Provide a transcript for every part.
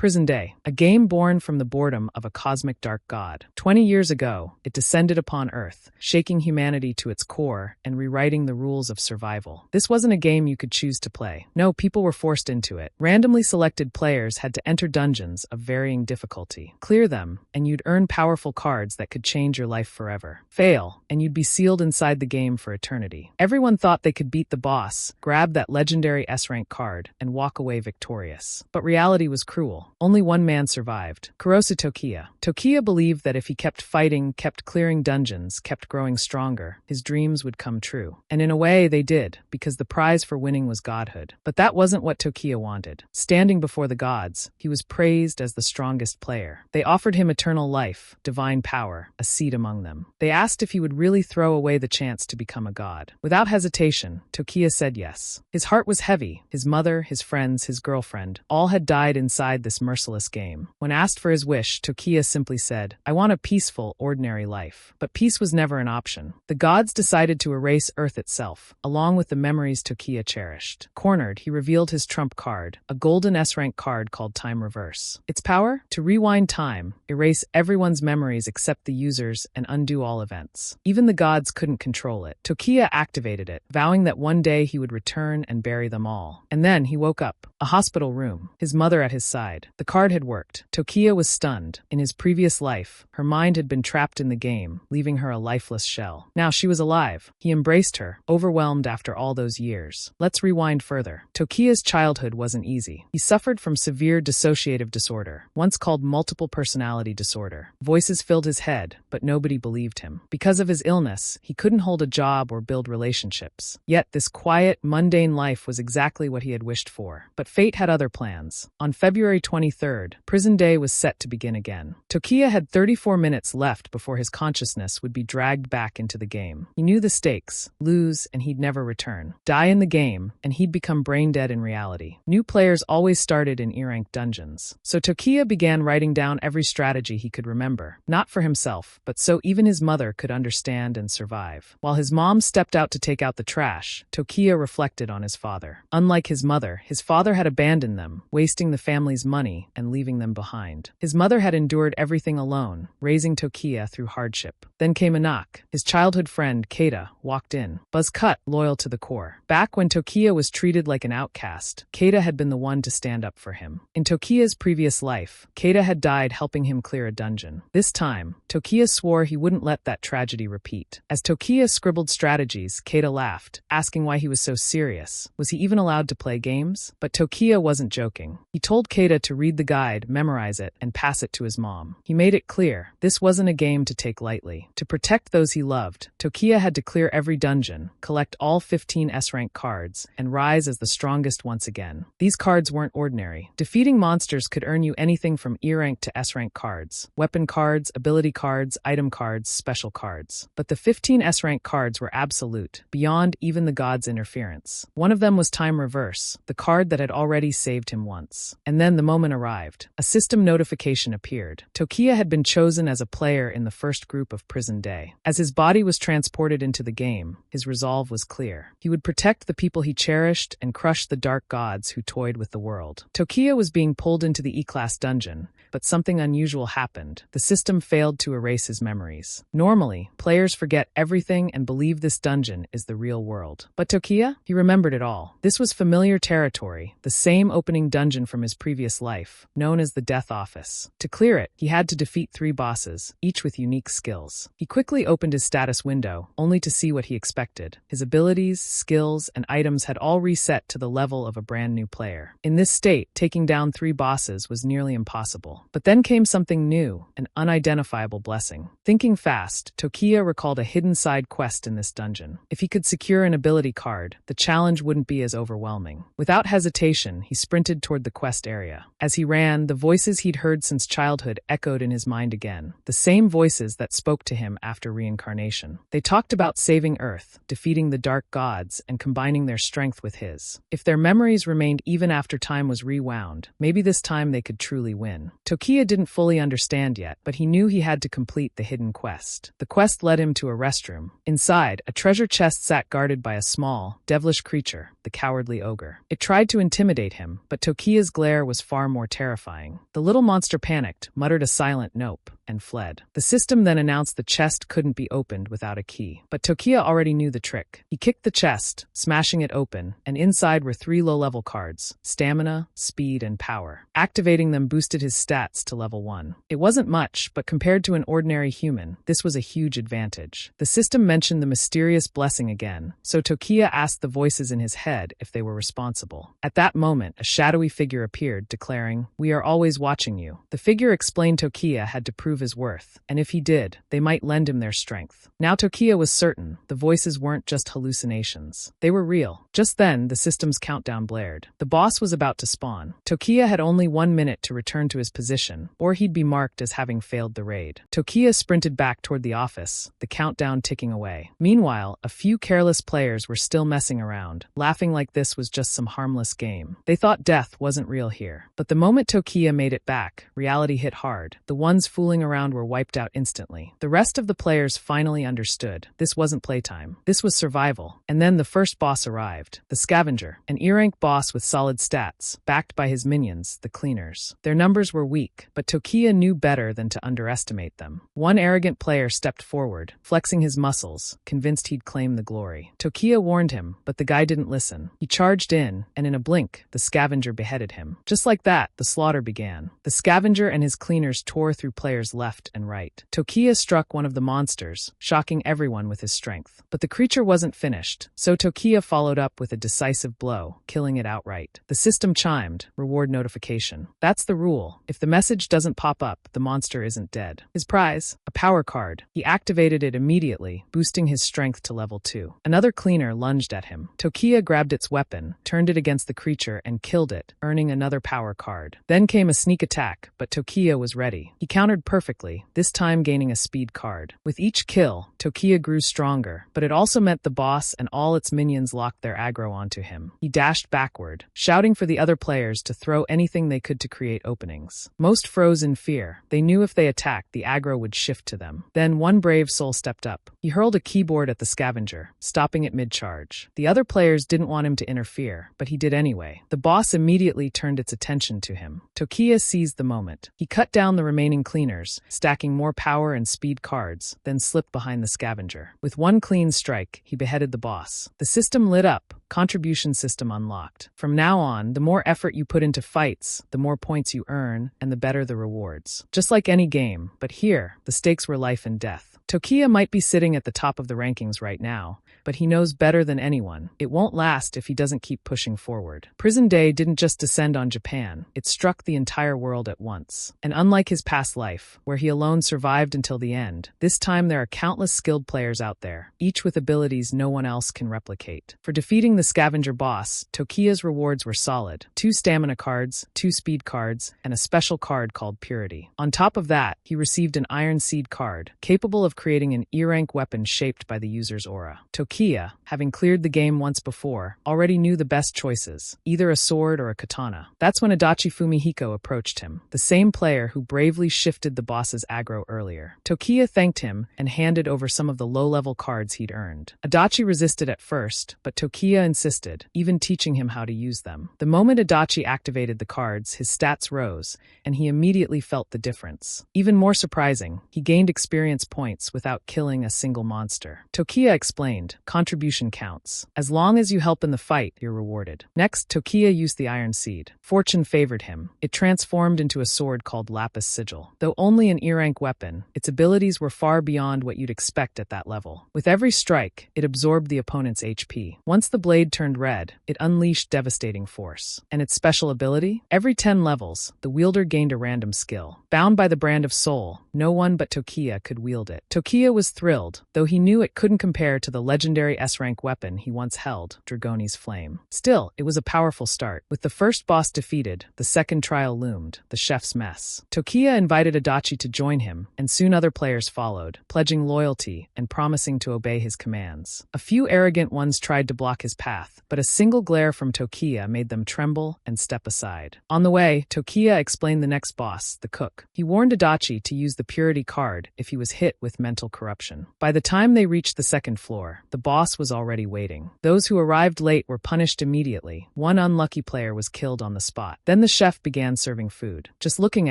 Prison Day, a game born from the boredom of a cosmic dark god. 20 years ago, it descended upon Earth, shaking humanity to its core and rewriting the rules of survival. This wasn't a game you could choose to play. No, people were forced into it. Randomly selected players had to enter dungeons of varying difficulty. Clear them, and you'd earn powerful cards that could change your life forever. Fail, and you'd be sealed inside the game for eternity. Everyone thought they could beat the boss, grab that legendary S-rank card, and walk away victorious. But reality was cruel. Only one man survived, Kurosu Tokiya. Tokiya believed that if he kept fighting, kept clearing dungeons, kept growing stronger, his dreams would come true. And in a way, they did, because the prize for winning was godhood. But that wasn't what Tokiya wanted. Standing before the gods, he was praised as the strongest player. They offered him eternal life, divine power, a seat among them. They asked if he would really throw away the chance to become a god. Without hesitation, Tokiya said yes. His heart was heavy. His mother, his friends, his girlfriend, all had died inside this merciless game. When asked for his wish, Tokiya simply said, "I want a peaceful, ordinary life." But peace was never an option. The gods decided to erase Earth itself, along with the memories Tokiya cherished. Cornered, he revealed his trump card, a golden S-rank card called Time Reverse. Its power? To rewind time, erase everyone's memories except the users, and undo all events. Even the gods couldn't control it. Tokiya activated it, vowing that one day he would return and bury them all. And then he woke up. A hospital room, his mother at his side. The card had worked. Tokiya was stunned. In his previous life, her mind had been trapped in the game, leaving her a lifeless shell. Now she was alive. He embraced her, overwhelmed after all those years. Let's rewind further. Tokiya's childhood wasn't easy. He suffered from severe dissociative disorder, once called multiple personality disorder. Voices filled his head, but nobody believed him. Because of his illness, he couldn't hold a job or build relationships. Yet this quiet, mundane life was exactly what he had wished for. But fate had other plans. On February 23rd, Prison Day was set to begin again. Tokiya had 34 minutes left before his consciousness would be dragged back into the game. He knew the stakes: lose, and he'd never return. Die in the game, and he'd become brain dead in reality. New players always started in E-rank dungeons. So Tokiya began writing down every strategy he could remember. Not for himself, but so even his mother could understand and survive. While his mom stepped out to take out the trash, Tokiya reflected on his father. Unlike his mother, his father had abandoned them, wasting the family's money and leaving them behind. His mother had endured everything alone, raising Tokiya through hardship. Then came a knock. His childhood friend, Keita, walked in. Buzz cut, loyal to the core. Back when Tokiya was treated like an outcast, Keita had been the one to stand up for him. In Tokiya's previous life, Keita had died helping him clear a dungeon. This time, Tokiya swore he wouldn't let that tragedy repeat. As Tokiya scribbled strategies, Keita laughed, asking why he was so serious. Was he even allowed to play games? But Tokiya wasn't joking. He told Keita to read the guide, memorize it, and pass it to his mom. He made it clear, this wasn't a game to take lightly. To protect those he loved, Tokiya had to clear every dungeon, collect all 15 S-rank cards, and rise as the strongest once again. These cards weren't ordinary. Defeating monsters could earn you anything from E-rank to S-rank cards: weapon cards, ability cards, item cards, special cards. But the 15 S-rank cards were absolute, beyond even the gods' interference. One of them was Time Reverse, the card that had already saved him once. And then the moment arrived. A system notification appeared. Tokiya had been chosen as a player in the first group of Prison Day. As his body was transported into the game, his resolve was clear. He would protect the people he cherished and crush the dark gods who toyed with the world. Tokiya was being pulled into the E-class dungeon, but something unusual happened. The system failed to erase his memories. Normally, players forget everything and believe this dungeon is the real world. But Tokiya? He remembered it all. This was familiar territory, the same opening dungeon from his previous life, known as the Death Office. To clear it, he had to defeat 3 bosses, each with unique skills. He quickly opened his status window, only to see what he expected. His abilities, skills, and items had all reset to the level of a brand new player. In this state, taking down 3 bosses was nearly impossible. But then came something new, an unidentifiable blessing. Thinking fast, Tokiya recalled a hidden side quest in this dungeon. If he could secure an ability card, the challenge wouldn't be as overwhelming. Without hesitation, he sprinted toward the quest area. As he ran, the voices he'd heard since childhood echoed in his mind again. The same voices that spoke to him after reincarnation. They talked about saving Earth, defeating the dark gods, and combining their strength with his. If their memories remained even after time was rewound, maybe this time they could truly win. Tokiya didn't fully understand yet, but he knew he had to complete the hidden quest. The quest led him to a restroom. Inside, a treasure chest sat guarded by a small, devilish creature, the cowardly ogre. It tried to intimidate him, but Tokiya's glare was far more more terrifying. The little monster panicked, muttered a silent nope, and fled. The system then announced the chest couldn't be opened without a key. But Tokiya already knew the trick. He kicked the chest, smashing it open, and inside were 3 low-level cards: stamina, speed, and power. Activating them boosted his stats to level 1. It wasn't much, but compared to an ordinary human, this was a huge advantage. The system mentioned the mysterious blessing again, so Tokiya asked the voices in his head if they were responsible. At that moment, a shadowy figure appeared, declaring, "We are always watching you." The figure explained Tokiya had to prove his worth, and if he did, they might lend him their strength. Now Tokiya was certain the voices weren't just hallucinations. They were real. Just then, the system's countdown blared. The boss was about to spawn. Tokiya had only 1 minute to return to his position, or he'd be marked as having failed the raid. Tokiya sprinted back toward the office, the countdown ticking away. Meanwhile, a few careless players were still messing around, laughing like this was just some harmless game. They thought death wasn't real here. But the moment Tokiya made it back, reality hit hard. The ones fooling around were wiped out instantly. The rest of the players finally understood. This wasn't playtime. This was survival. And then the first boss arrived. The Scavenger, an E-rank boss with solid stats, backed by his minions, the Cleaners. Their numbers were weak, but Tokiya knew better than to underestimate them. One arrogant player stepped forward, flexing his muscles, convinced he'd claim the glory. Tokiya warned him, but the guy didn't listen. He charged in, and in a blink, the Scavenger beheaded him. Just like that, the slaughter began. The Scavenger and his Cleaners tore through players left and right. Tokiya struck one of the monsters, shocking everyone with his strength. But the creature wasn't finished, so Tokiya followed up with a decisive blow, killing it outright. The system chimed, reward notification. That's the rule. If the message doesn't pop up, the monster isn't dead. His prize? A power card. He activated it immediately, boosting his strength to level 2. Another Cleaner lunged at him. Tokiya grabbed its weapon, turned it against the creature, and killed it, earning another power card. Then came a sneak attack, but Tokiya was ready. He countered perfectly, this time gaining a speed card. With each kill, Tokiya grew stronger, but it also meant the boss and all its minions locked their aggro onto him. He dashed backward, shouting for the other players to throw anything they could to create openings. Most froze in fear. They knew if they attacked, the aggro would shift to them. Then one brave soul stepped up. He hurled a keyboard at the Scavenger, stopping it mid-charge. The other players didn't want him to interfere, but he did anyway. The boss immediately turned its attention to him. Tokiya seized the moment. He cut down the remaining Cleaners, stacking more power and speed cards, then slipped behind the Scavenger. With one clean strike, he beheaded the boss. The system lit up. Contribution system unlocked. From now on, the more effort you put into fights, the more points you earn, and the better the rewards. Just like any game, but here, the stakes were life and death. Tokiya might be sitting at the top of the rankings right now, but he knows better than anyone. It won't last if he doesn't keep pushing forward. Prison Day didn't just descend on Japan, it struck the entire world at once. And unlike his past life, where he alone survived until the end, this time there are countless skilled players out there, each with abilities no one else can replicate. For defeating the Scavenger boss, Tokiya's rewards were solid: 2 stamina cards, 2 speed cards, and a special card called Purity. On top of that, he received an Iron Seed card, capable of creating an E-rank weapon shaped by the user's aura. Tokiya, having cleared the game once before, already knew the best choices, either a sword or a katana. That's when Adachi Fumihiko approached him, the same player who bravely shifted the boss's aggro earlier. Tokiya thanked him and handed over some of the low-level cards he'd earned. Adachi resisted at first, but Tokiya insisted, even teaching him how to use them. The moment Adachi activated the cards, his stats rose, and he immediately felt the difference. Even more surprising, he gained experience points without killing a single monster. Tokiya explained, contribution counts. As long as you help in the fight, you're rewarded. Next, Tokiya used the Iron Seed. Fortune favored him. It transformed into a sword called Lapis Sigil. Though only an E-rank weapon, its abilities were far beyond what you'd expect at that level. With every strike, it absorbed the opponent's HP. Once the blade turned red, it unleashed devastating force. And its special ability? Every 10 levels, the wielder gained a random skill. Bound by the brand of soul, no one but Tokiya could wield it. Tokiya was thrilled, though he knew it couldn't compare to the legendary S-rank weapon he once held, Dragoni's Flame. Still, it was a powerful start. With the first boss defeated, the second trial loomed, the chef's mess. Tokiya invited Adachi to join him, and soon other players followed, pledging loyalty and promising to obey his commands. A few arrogant ones tried to block his path, but a single glare from Tokiya made them tremble and step aside. On the way, Tokiya explained the next boss, the cook. He warned Adachi to use the Purity card if he was hit with mental corruption. By the time they reached the second floor, the boss was already already waiting. Those who arrived late were punished immediately. One unlucky player was killed on the spot. Then the chef began serving food. Just looking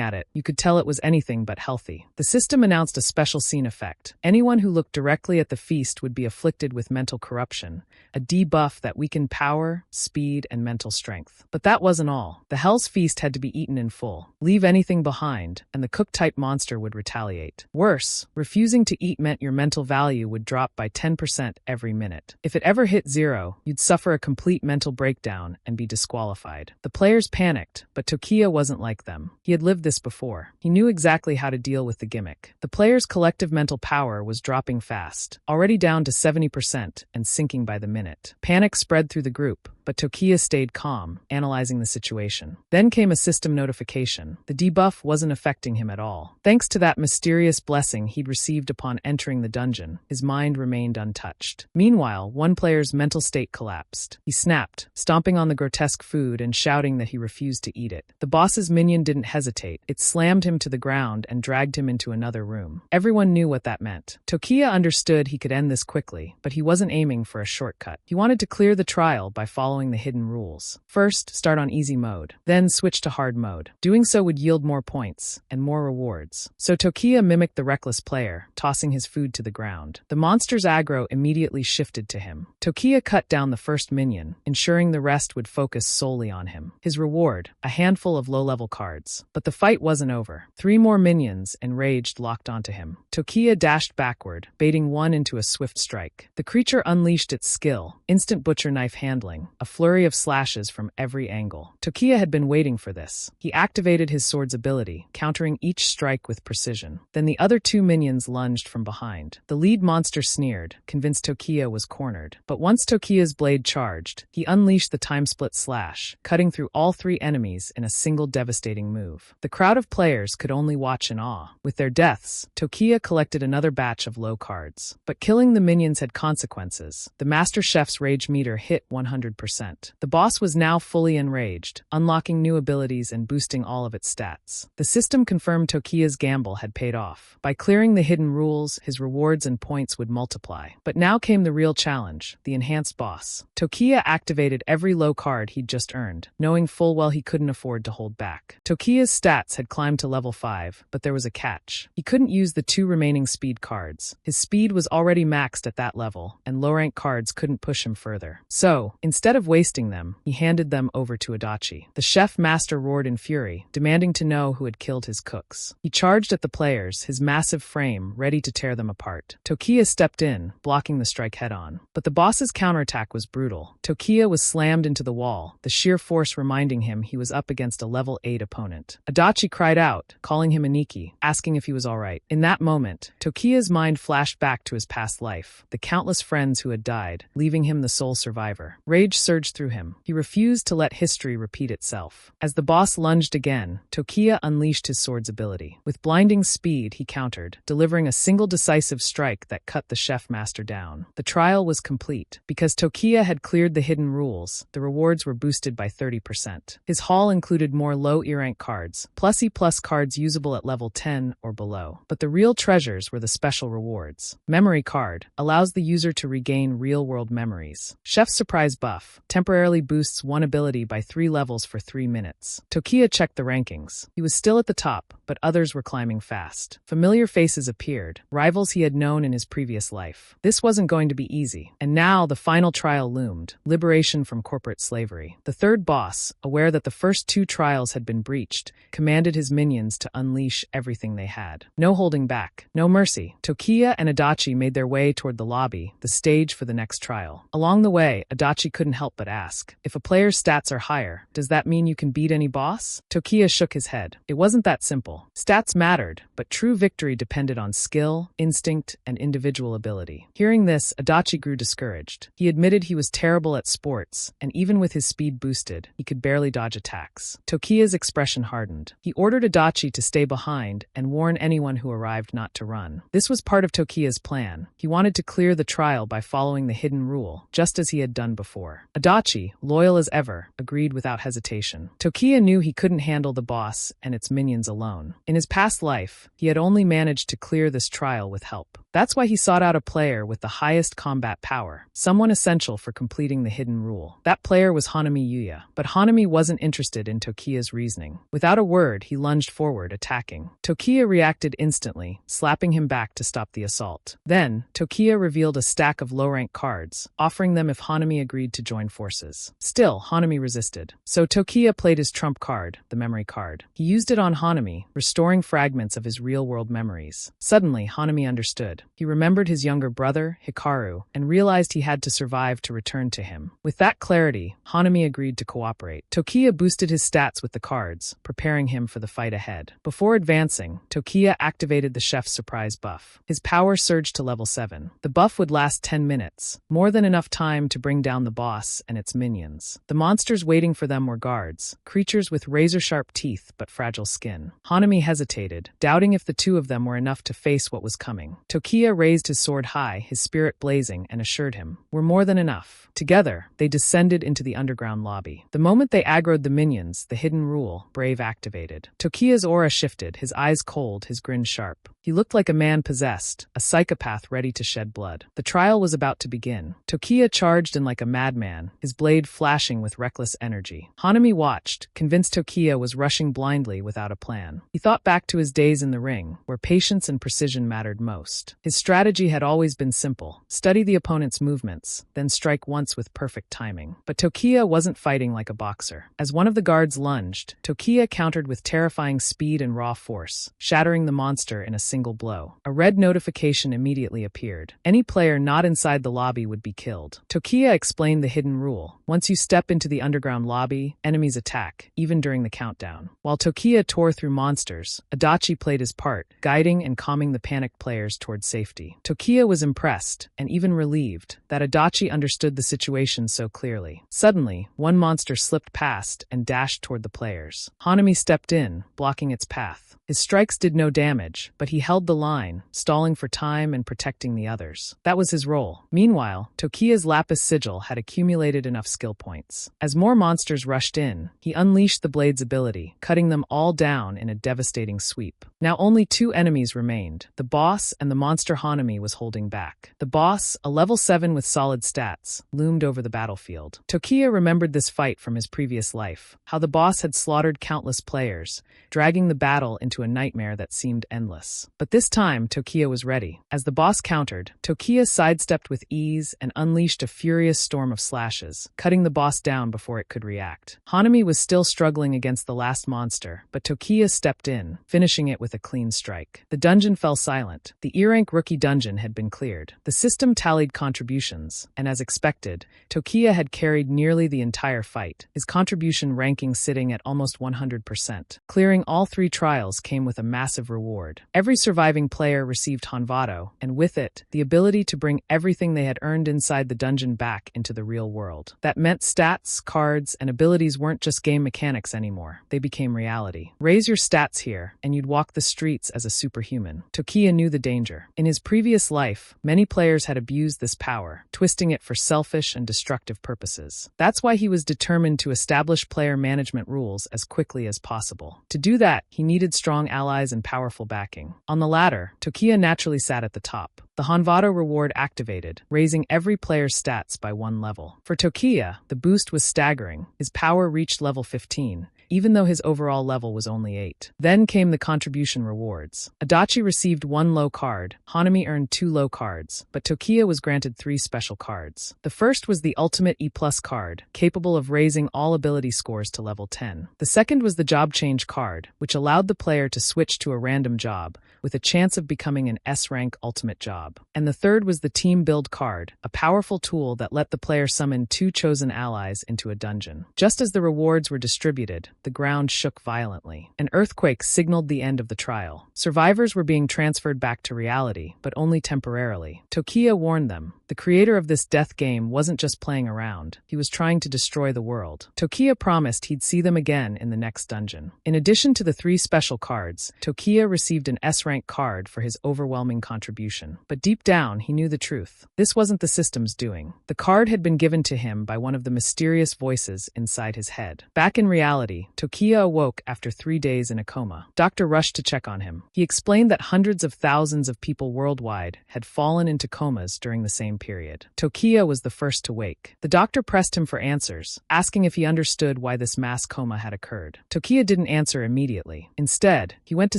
at it, you could tell it was anything but healthy. The system announced a special scene effect. Anyone who looked directly at the feast would be afflicted with mental corruption, a debuff that weakened power, speed, and mental strength. But that wasn't all. The Hell's Feast had to be eaten in full. Leave anything behind, and the cook-type monster would retaliate. Worse, refusing to eat meant your mental value would drop by 10% every minute. If it ever hit 0, you'd suffer a complete mental breakdown and be disqualified. The players panicked, but Tokiya wasn't like them. He had lived this before. He knew exactly how to deal with the gimmick. The players' collective mental power was dropping fast, already down to 70% and sinking by the minute. Panic spread through the group, but Tokiya stayed calm, analyzing the situation. Then came a system notification. The debuff wasn't affecting him at all. Thanks to that mysterious blessing he'd received upon entering the dungeon, his mind remained untouched. Meanwhile, one player's mental state collapsed. He snapped, stomping on the grotesque food and shouting that he refused to eat it. The boss's minion didn't hesitate. It slammed him to the ground and dragged him into another room. Everyone knew what that meant. Tokiya understood he could end this quickly, but he wasn't aiming for a shortcut. He wanted to clear the trial by following the hidden rules. First, start on easy mode, then switch to hard mode. Doing so would yield more points and more rewards. So Tokiya mimicked the reckless player, tossing his food to the ground. The monster's aggro immediately shifted to him. Tokiya cut down the first minion, ensuring the rest would focus solely on him. His reward, a handful of low-level cards. But the fight wasn't over. 3 more minions, enraged, locked onto him. Tokiya dashed backward, baiting one into a swift strike. The creature unleashed its skill, instant butcher knife handling, a flurry of slashes from every angle. Tokiya had been waiting for this. He activated his sword's ability, countering each strike with precision. Then the other 2 minions lunged from behind. The lead monster sneered, convinced Tokiya was cornered. But once Tokiya's blade charged, he unleashed the time-split slash, cutting through all 3 enemies in a single devastating move. The crowd of players could only watch in awe. With their deaths, Tokiya collected another batch of low cards. But killing the minions had consequences. The Master Chef's rage meter hit 100%. The boss was now fully enraged, unlocking new abilities and boosting all of its stats. The system confirmed Tokiya's gamble had paid off. By clearing the hidden rules, his rewards and points would multiply. But now came the real challenge, the enhanced boss. Tokiya activated every low card he'd just earned, knowing full well he couldn't afford to hold back. Tokiya's stats had climbed to level 5, but there was a catch. He couldn't use the 2 remaining speed cards. His speed was already maxed at that level, and low-rank cards couldn't push him further. So, instead of wasting them, he handed them over to Adachi. The chef master roared in fury, demanding to know who had killed his cooks. He charged at the players, his massive frame ready to tear them apart. Tokiya stepped in, blocking the strike head-on. But the boss's counterattack was brutal. Tokiya was slammed into the wall, the sheer force reminding him he was up against a level 8 opponent. Adachi cried out, calling him Aniki, asking if he was alright. In that moment, Tokiya's mind flashed back to his past life, the countless friends who had died, leaving him the sole survivor. Rage surged through him. He refused to let history repeat itself. As the boss lunged again, Tokiya unleashed his sword's ability. With blinding speed, he countered, delivering a single decisive strike that cut the chef master down. The trial was complete. Because Tokiya had cleared the hidden rules, the rewards were boosted by 30%. His haul included more low E-rank cards, plus E+ cards usable at level 10 or below. But the real treasures were the special rewards. Memory card allows the user to regain real-world memories. Chef's surprise buff temporarily boosts one ability by 3 levels for 3 minutes. Tokiya checked the rankings. He was still at the top, but others were climbing fast. Familiar faces appeared, rivals he had known in his previous life. This wasn't going to be easy, and now the final trial loomed, liberation from corporate slavery. The third boss, aware that the first 2 trials had been breached, commanded his minions to unleash everything they had. No holding back, no mercy. Tokiya and Adachi made their way toward the lobby, the stage for the next trial. Along the way, Adachi couldn't help but ask, if a player's stats are higher, does that mean you can beat any boss? Tokiya shook his head. It wasn't that simple. Stats mattered, but true victory depended on skill, instinct, and individual ability. Hearing this, Adachi grew discouraged. He admitted he was terrible at sports, and even with his speed boosted, he could barely dodge attacks. Tokiya's expression hardened. He ordered Adachi to stay behind and warn anyone who arrived not to run. This was part of Tokiya's plan. He wanted to clear the trial by following the hidden rule, just as he had done before. Adachi, loyal as ever, agreed without hesitation. Tokiya knew he couldn't handle the boss and its minions alone. In his past life, he had only managed to clear this trial with help. That's why he sought out a player with the highest combat power, someone essential for completing the hidden rule. That player was Hanami Yuya, but Hanami wasn't interested in Tokiya's reasoning. Without a word, he lunged forward, attacking. Tokiya reacted instantly, slapping him back to stop the assault. Then, Tokiya revealed a stack of low-rank cards, offering them if Hanami agreed to join forces. Still, Hanami resisted. So Tokiya played his trump card, the memory card. He used it on Hanami, restoring fragments of his real-world memories. Suddenly, Hanami understood. He remembered his younger brother, Hikaru, and realized he had to survive to return to him. With that clarity, Hanami agreed to cooperate. Tokiya boosted his stats with the cards, preparing him for the fight ahead. Before advancing, Tokiya activated the chef's surprise buff. His power surged to level 7. The buff would last 10 minutes, more than enough time to bring down the boss and its minions. The monsters waiting for them were guards, creatures with razor-sharp teeth but fragile skin. Hanami hesitated, doubting if the two of them were enough to face what was coming. Tokiya raised his sword high, his spirit blazing, and assured him, "We're more than enough." Together, they descended into the underground lobby. The moment they aggroed the minions, the hidden rule, Brave, activated. Tokiya's aura shifted, his eyes cold, his grin sharp. He looked like a man possessed, a psychopath ready to shed blood. The trial was about to begin. Tokiya charged in like a madman, his blade flashing with reckless energy. Hanami watched, convinced Tokiya was rushing blindly without a plan. He thought back to his days in the ring, where patience and precision mattered most. His strategy had always been simple: study the opponent's movements, then strike once with perfect timing. But Tokiya wasn't fighting like a boxer. As one of the guards lunged, Tokiya countered with terrifying speed and raw force, shattering the monster in a single blow. A red notification immediately appeared. Any player not inside the lobby would be killed. Tokiya explained the hidden rule. Once you step into the underground lobby, enemies attack, even during the countdown. While Tokiya tore through monsters, Adachi played his part, guiding and calming the panicked players toward safety. Tokiya was impressed, and even relieved, that Adachi understood the situation so clearly. Suddenly, one monster slipped past and dashed toward the players. Hanami stepped in, blocking its path. His strikes did no damage, but he held the line, stalling for time and protecting the others. That was his role. Meanwhile, Tokiya's lapis sigil had accumulated enough skill points. As more monsters rushed in, he unleashed the blade's ability, cutting them all down in a devastating sweep. Now only two enemies remained, the boss and the monster Hanami was holding back. The boss, a level 7 with solid stats, loomed over the battlefield. Tokiya remembered this fight from his previous life, how the boss had slaughtered countless players, dragging the battle into a nightmare that seemed endless. But this time, Tokiya was ready. As the boss countered, Tokiya sidestepped with ease and unleashed a furious storm of slashes, cutting the boss down before it could react. Hanami was still struggling against the last monster, but Tokiya stepped in, finishing it with a clean strike. The dungeon fell silent. The E-rank rookie dungeon had been cleared. The system tallied contributions, and as expected, Tokiya had carried nearly the entire fight, his contribution ranking sitting at almost 100%. Clearing all 3 trials came with a massive reward. Every surviving player received Hanvado, and with it, the ability to bring everything they had earned inside the dungeon back into the real world. That meant stats, cards, and abilities weren't just game mechanics anymore. They became reality. Raise your stats here, and you'd walk the streets as a superhuman. Tokiya knew the danger. In his previous life, many players had abused this power, twisting it for selfish and destructive purposes. That's why he was determined to establish player management rules as quickly as possible. To do that, he needed strong allies and powerful backing. On the latter, Tokiya naturally sat at the top. The Hanvado reward activated, raising every player's stats by 1 level. For Tokiya, the boost was staggering. His power reached level 15, even though his overall level was only 8. Then came the contribution rewards. Adachi received 1 low card, Hanami earned 2 low cards, but Tokiya was granted 3 special cards. The first was the ultimate E+ card, capable of raising all ability scores to level 10. The second was the job change card, which allowed the player to switch to a random job, with a chance of becoming an S-rank ultimate job. And the third was the team build card, a powerful tool that let the player summon 2 chosen allies into a dungeon. Just as the rewards were distributed, the ground shook violently. An earthquake signaled the end of the trial. Survivors were being transferred back to reality, but only temporarily. Tokiya warned them. The creator of this death game wasn't just playing around. He was trying to destroy the world. Tokiya promised he'd see them again in the next dungeon. In addition to the 3 special cards, Tokiya received an S-rank card for his overwhelming contribution. But deep down, he knew the truth. This wasn't the system's doing. The card had been given to him by one of the mysterious voices inside his head. Back in reality, Tokiya awoke after 3 days in a coma. Doctor rushed to check on him. He explained that hundreds of thousands of people worldwide had fallen into comas during the same period. Tokiya was the first to wake. The doctor pressed him for answers, asking if he understood why this mass coma had occurred. Tokiya didn't answer immediately. Instead, he went to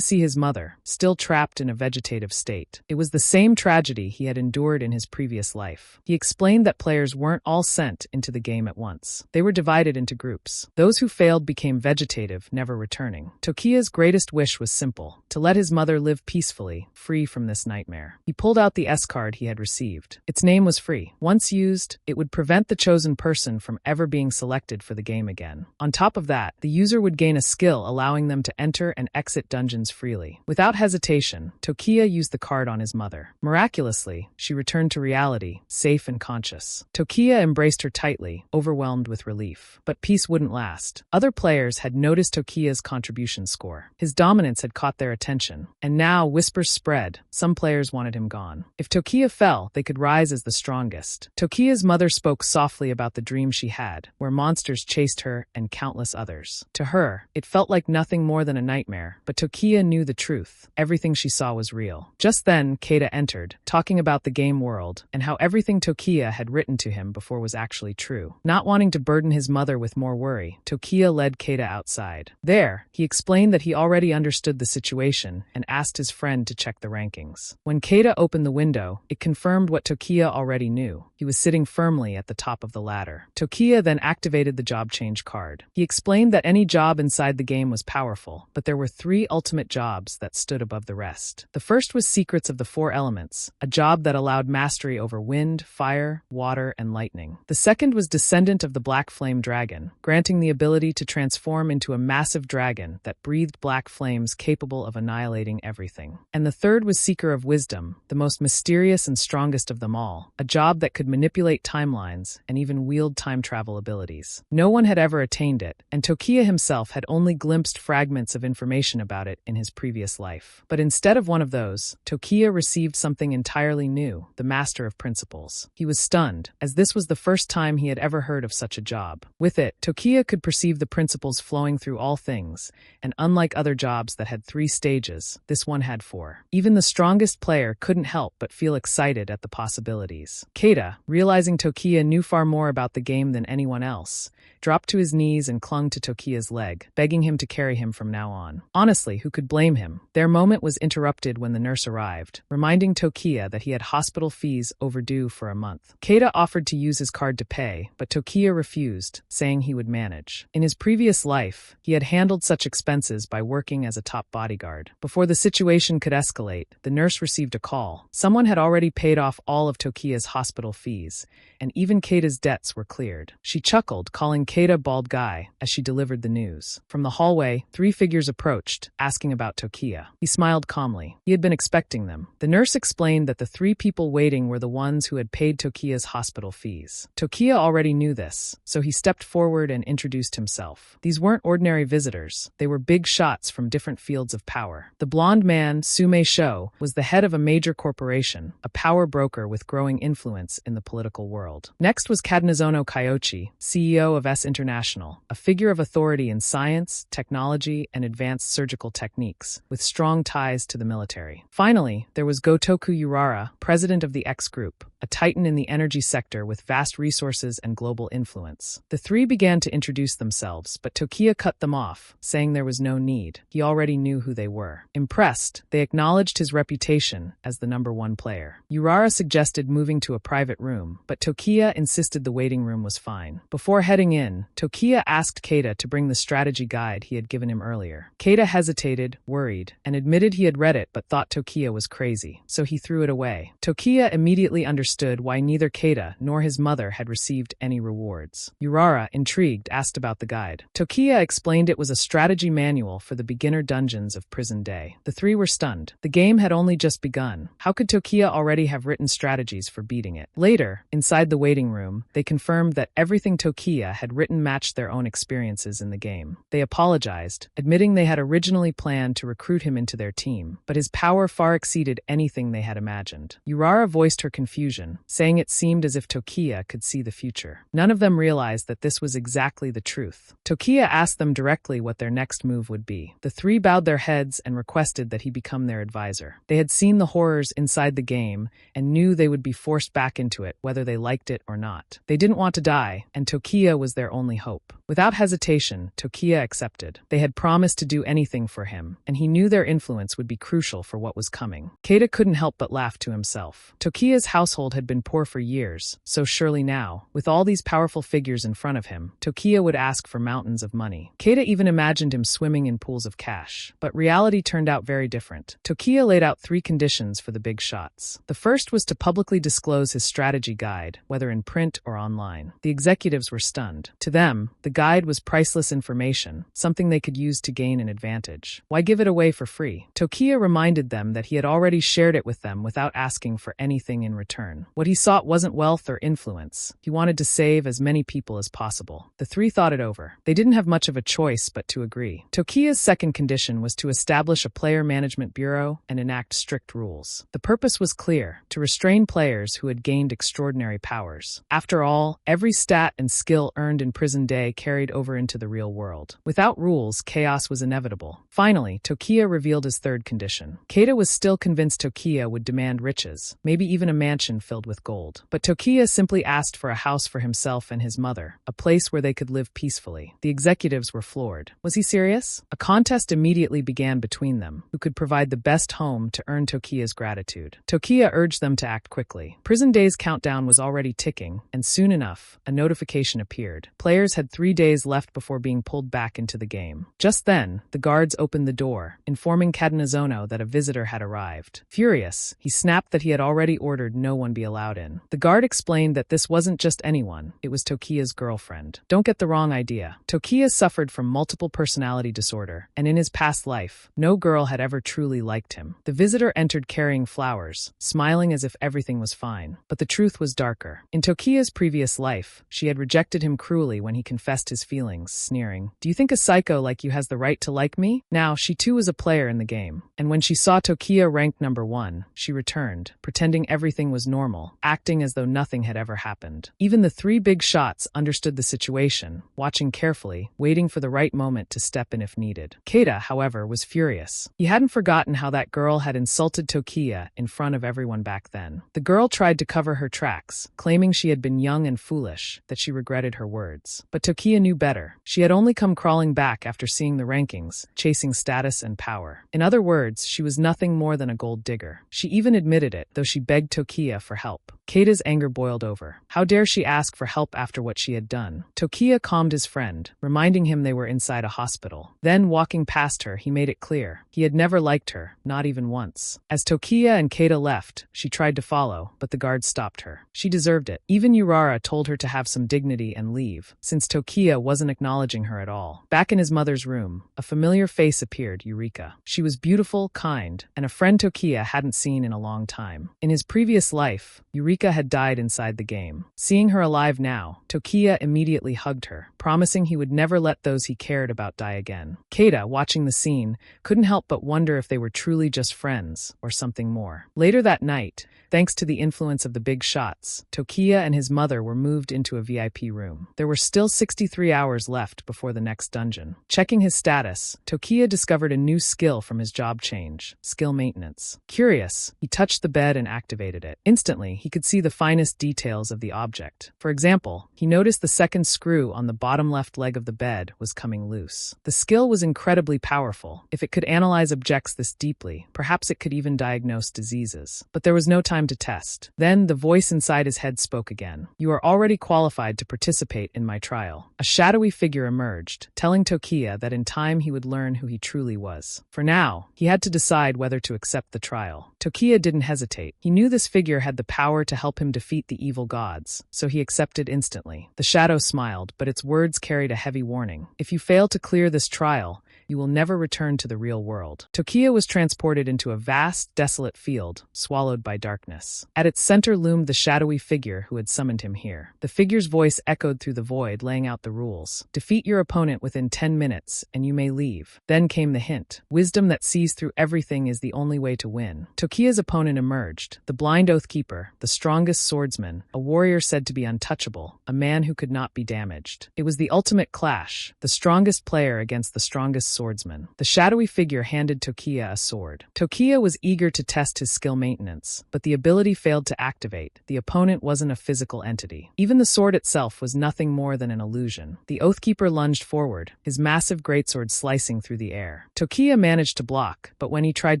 see his mother, still trapped in a vegetative state. It was the same tragedy he had endured in his previous life. He explained that players weren't all sent into the game at once. They were divided into groups. Those who failed became vegetative, never returning. Tokiya's greatest wish was simple: to let his mother live peacefully, free from this nightmare. He pulled out the S-card he had received. Its name was free. Once used, it would prevent the chosen person from ever being selected for the game again. On top of that, the user would gain a skill allowing them to enter and exit dungeons freely. Without hesitation, Tokiya used the card on his mother. Miraculously, she returned to reality, safe and conscious. Tokiya embraced her tightly, overwhelmed with relief. But peace wouldn't last. Other players had noticed Tokiya's contribution score. His dominance had caught their attention, and now whispers spread. Some players wanted him gone. If Tokiya fell, they could rise as the strongest. Tokiya's mother spoke softly about the dream she had, where monsters chased her and countless others. To her, it felt like nothing more than a nightmare, but Tokiya knew the truth. Everything she saw was real. Just then, Keita entered, talking about the game world and how everything Tokiya had written to him before was actually true. Not wanting to burden his mother with more worry, Tokiya led Keita outside. There, he explained that he already understood the situation and asked his friend to check the rankings. When Keita opened the window, it confirmed what Tokiya already knew. He was sitting firmly at the top of the ladder. Tokiya then activated the job change card. He explained that any job inside the game was powerful, but there were 3 ultimate jobs that stood above the rest. The first was Secrets of the 4 Elements, a job that allowed mastery over wind, fire, water, and lightning. The second was Descendant of the Black Flame Dragon, granting the ability to transform into a massive dragon that breathed black flames capable of annihilating everything. And the third was Seeker of Wisdom, the most mysterious and strongest of them all, a job that could manipulate timelines and even wield time travel abilities. No one had ever attained it, and Tokiya himself had only glimpsed fragments of information about it in his previous life. But instead of one of those, Tokiya received something entirely new: the Master of Principles. He was stunned, as this was the first time he had ever heard of such a job. With it, Tokiya could perceive the principles flowing through all things, and unlike other jobs that had 3 stages, this one had 4. Even the strongest player couldn't help but feel excited at the possibilities. Keita, realizing Tokiya knew far more about the game than anyone else, dropped to his knees and clung to Tokiya's leg, begging him to carry him from now on. Honestly, who could blame him? Their moment was interrupted when the nurse arrived, reminding Tokiya that he had hospital fees overdue for a month. Keita offered to use his card to pay, but Tokiya refused, saying he would manage. In his previous life, he had handled such expenses by working as a top bodyguard. Before the situation could escalate, the nurse received a call. Someone had already paid off all of Tokiya's hospital fees, and even Keita's debts were cleared. She chuckled, calling Keita bald guy, as she delivered the news. From the hallway, 3 figures approached, asking about Tokiya. He smiled calmly. He had been expecting them. The nurse explained that the 3 people waiting were the ones who had paid Tokiya's hospital fees. Tokiya already knew this, so he stepped forward and introduced himself. These weren't ordinary visitors. They were big shots from different fields of power. The blonde man, Sume Sho, was the head of a major corporation, a power broker with growing influence in the political world. Next was Kadnazono Kyochi, CEO of S International, a figure of authority in science, technology, and advanced surgical techniques, with strong ties to the military. Finally, there was Gotoku Urara, president of the X Group, a titan in the energy sector with vast resources and global influence. The 3 began to introduce themselves, but Tokiya cut them off, saying there was no need. He already knew who they were. Impressed, they acknowledged his reputation as the #1 player. Urara suggested moving to a private room, but Tokiya insisted the waiting room was fine. Before heading in, Tokiya asked Keita to bring the strategy guide he had given him earlier. Keita hesitated, worried, and admitted he had read it but thought Tokiya was crazy, so he threw it away. Tokiya immediately understood why neither Keita nor his mother had received any rewards. Urara, intrigued, asked about the guide. Tokiya explained it was a strategy manual for the beginner dungeons of Prison Day. The 3 were stunned. The game had only just begun. How could Tokiya already have written strategies for beating it? Later, inside the waiting room, they confirmed that everything Tokiya had written matched their own experiences in the game. They apologized, admitting they had originally planned to recruit him into their team, but his power far exceeded anything they had imagined. Urara voiced her confusion, conclusion, saying it seemed as if Tokiya could see the future. None of them realized that this was exactly the truth. Tokiya asked them directly what their next move would be. The three bowed their heads and requested that he become their advisor. They had seen the horrors inside the game and knew they would be forced back into it whether they liked it or not. They didn't want to die, and Tokiya was their only hope. Without hesitation, Tokiya accepted. They had promised to do anything for him, and he knew their influence would be crucial for what was coming. Keita couldn't help but laugh to himself. Tokiya's household had been poor for years, so surely now, with all these powerful figures in front of him, Tokiya would ask for mountains of money. Keita even imagined him swimming in pools of cash. But reality turned out very different. Tokiya laid out 3 conditions for the big shots. The first was to publicly disclose his strategy guide, whether in print or online. The executives were stunned. To them, the guide was priceless information, something they could use to gain an advantage. Why give it away for free? Tokiya reminded them that he had already shared it with them without asking for anything in return. What he sought wasn't wealth or influence. He wanted to save as many people as possible. The 3 thought it over. They didn't have much of a choice but to agree. Tokiya's second condition was to establish a player management bureau and enact strict rules. The purpose was clear: to restrain players who had gained extraordinary powers. After all, every stat and skill earned in Prison Day carried over into the real world. Without rules, chaos was inevitable. Finally, Tokiya revealed his third condition. Keita was still convinced Tokiya would demand riches, maybe even a mansion filled with gold. But Tokiya simply asked for a house for himself and his mother, a place where they could live peacefully. The executives were floored. Was he serious? A contest immediately began between them, who could provide the best home to earn Tokiya's gratitude. Tokiya urged them to act quickly. Prison Day's countdown was already ticking, and soon enough, a notification appeared. Players had 3 days left before being pulled back into the game. Just then, the guards opened the door, informing Kadanazono that a visitor had arrived. Furious, he snapped that he had already ordered no one be allowed in. The guard explained that this wasn't just anyone, it was Tokiya's girlfriend. Don't get the wrong idea. Tokiya suffered from multiple personality disorder, and in his past life, no girl had ever truly liked him. The visitor entered carrying flowers, smiling as if everything was fine. But the truth was darker. In Tokiya's previous life, she had rejected him cruelly when he confessed his feelings, sneering, "Do you think a psycho like you has the right to like me?" Now, she too was a player in the game, and when she saw Tokiya ranked number 1, she returned, pretending everything was normal, acting as though nothing had ever happened. Even the 3 big shots understood the situation, watching carefully, waiting for the right moment to step in if needed. Keita, however, was furious. He hadn't forgotten how that girl had insulted Tokiya in front of everyone back then. The girl tried to cover her tracks, claiming she had been young and foolish, that she regretted her words. But Tokiya knew better. She had only come crawling back after seeing the rankings, chasing status and power. In other words, she was nothing more than a gold digger. She even admitted it, though she begged Tokiya for help. Keita's anger boiled over. How dare she ask for help after what she had done? Tokiya calmed his friend, reminding him they were inside a hospital. Then, walking past her, he made it clear. He had never liked her, not even once. As Tokiya and Keita left, she tried to follow, but the guards stopped her. She deserved it. Even Urara told her to have some dignity and leave, since Tokiya wasn't acknowledging her at all. Back in his mother's room, a familiar face appeared, Eureka. She was beautiful, kind, and a friend Tokiya hadn't seen in a long time. In his previous life, Eureka had died inside the game. Seeing her alive now, Tokiya immediately hugged her, promising he would never let those he cared about die again. Keita, watching the scene, couldn't help but wonder if they were truly just friends, or something more. Later that night, thanks to the influence of the big shots, Tokiya and his mother were moved into a VIP room. There were still 63 hours left before the next dungeon. Checking his status, Tokiya discovered a new skill from his job change: skill maintenance. Curious, he touched the bed and activated it. Instantly, he could see the finest details of the object. For example, he noticed the second screw on the bottom left leg of the bed was coming loose. The skill was incredibly powerful. If it could analyze objects this deeply, perhaps it could even diagnose diseases. But there was no time to test. Then the voice inside his head spoke again. "You are already qualified to participate in my trial." A shadowy figure emerged, telling Tokiya that in time he would learn who he truly was. For now, he had to decide whether to accept the trial. Tokiya didn't hesitate. He knew this figure had the power to help him defeat the evil gods, so he accepted instantly. The shadow smiled, but its words carried a heavy warning. "If you fail to clear this trial, you will never return to the real world. Tokiya was transported into a vast, desolate field, swallowed by darkness. At its center loomed the shadowy figure who had summoned him here. The figure's voice echoed through the void, laying out the rules. Defeat your opponent within 10 minutes, and you may leave. Then came the hint. Wisdom that sees through everything is the only way to win. Tokiya's opponent emerged. The blind Oathkeeper, the strongest swordsman, a warrior said to be untouchable, a man who could not be damaged. It was the ultimate clash, the strongest player against the strongest swordsman. The shadowy figure handed Tokiya a sword. Tokiya was eager to test his skill maintenance, but the ability failed to activate. The opponent wasn't a physical entity. Even the sword itself was nothing more than an illusion. The Oathkeeper lunged forward, his massive greatsword slicing through the air. Tokiya managed to block, but when he tried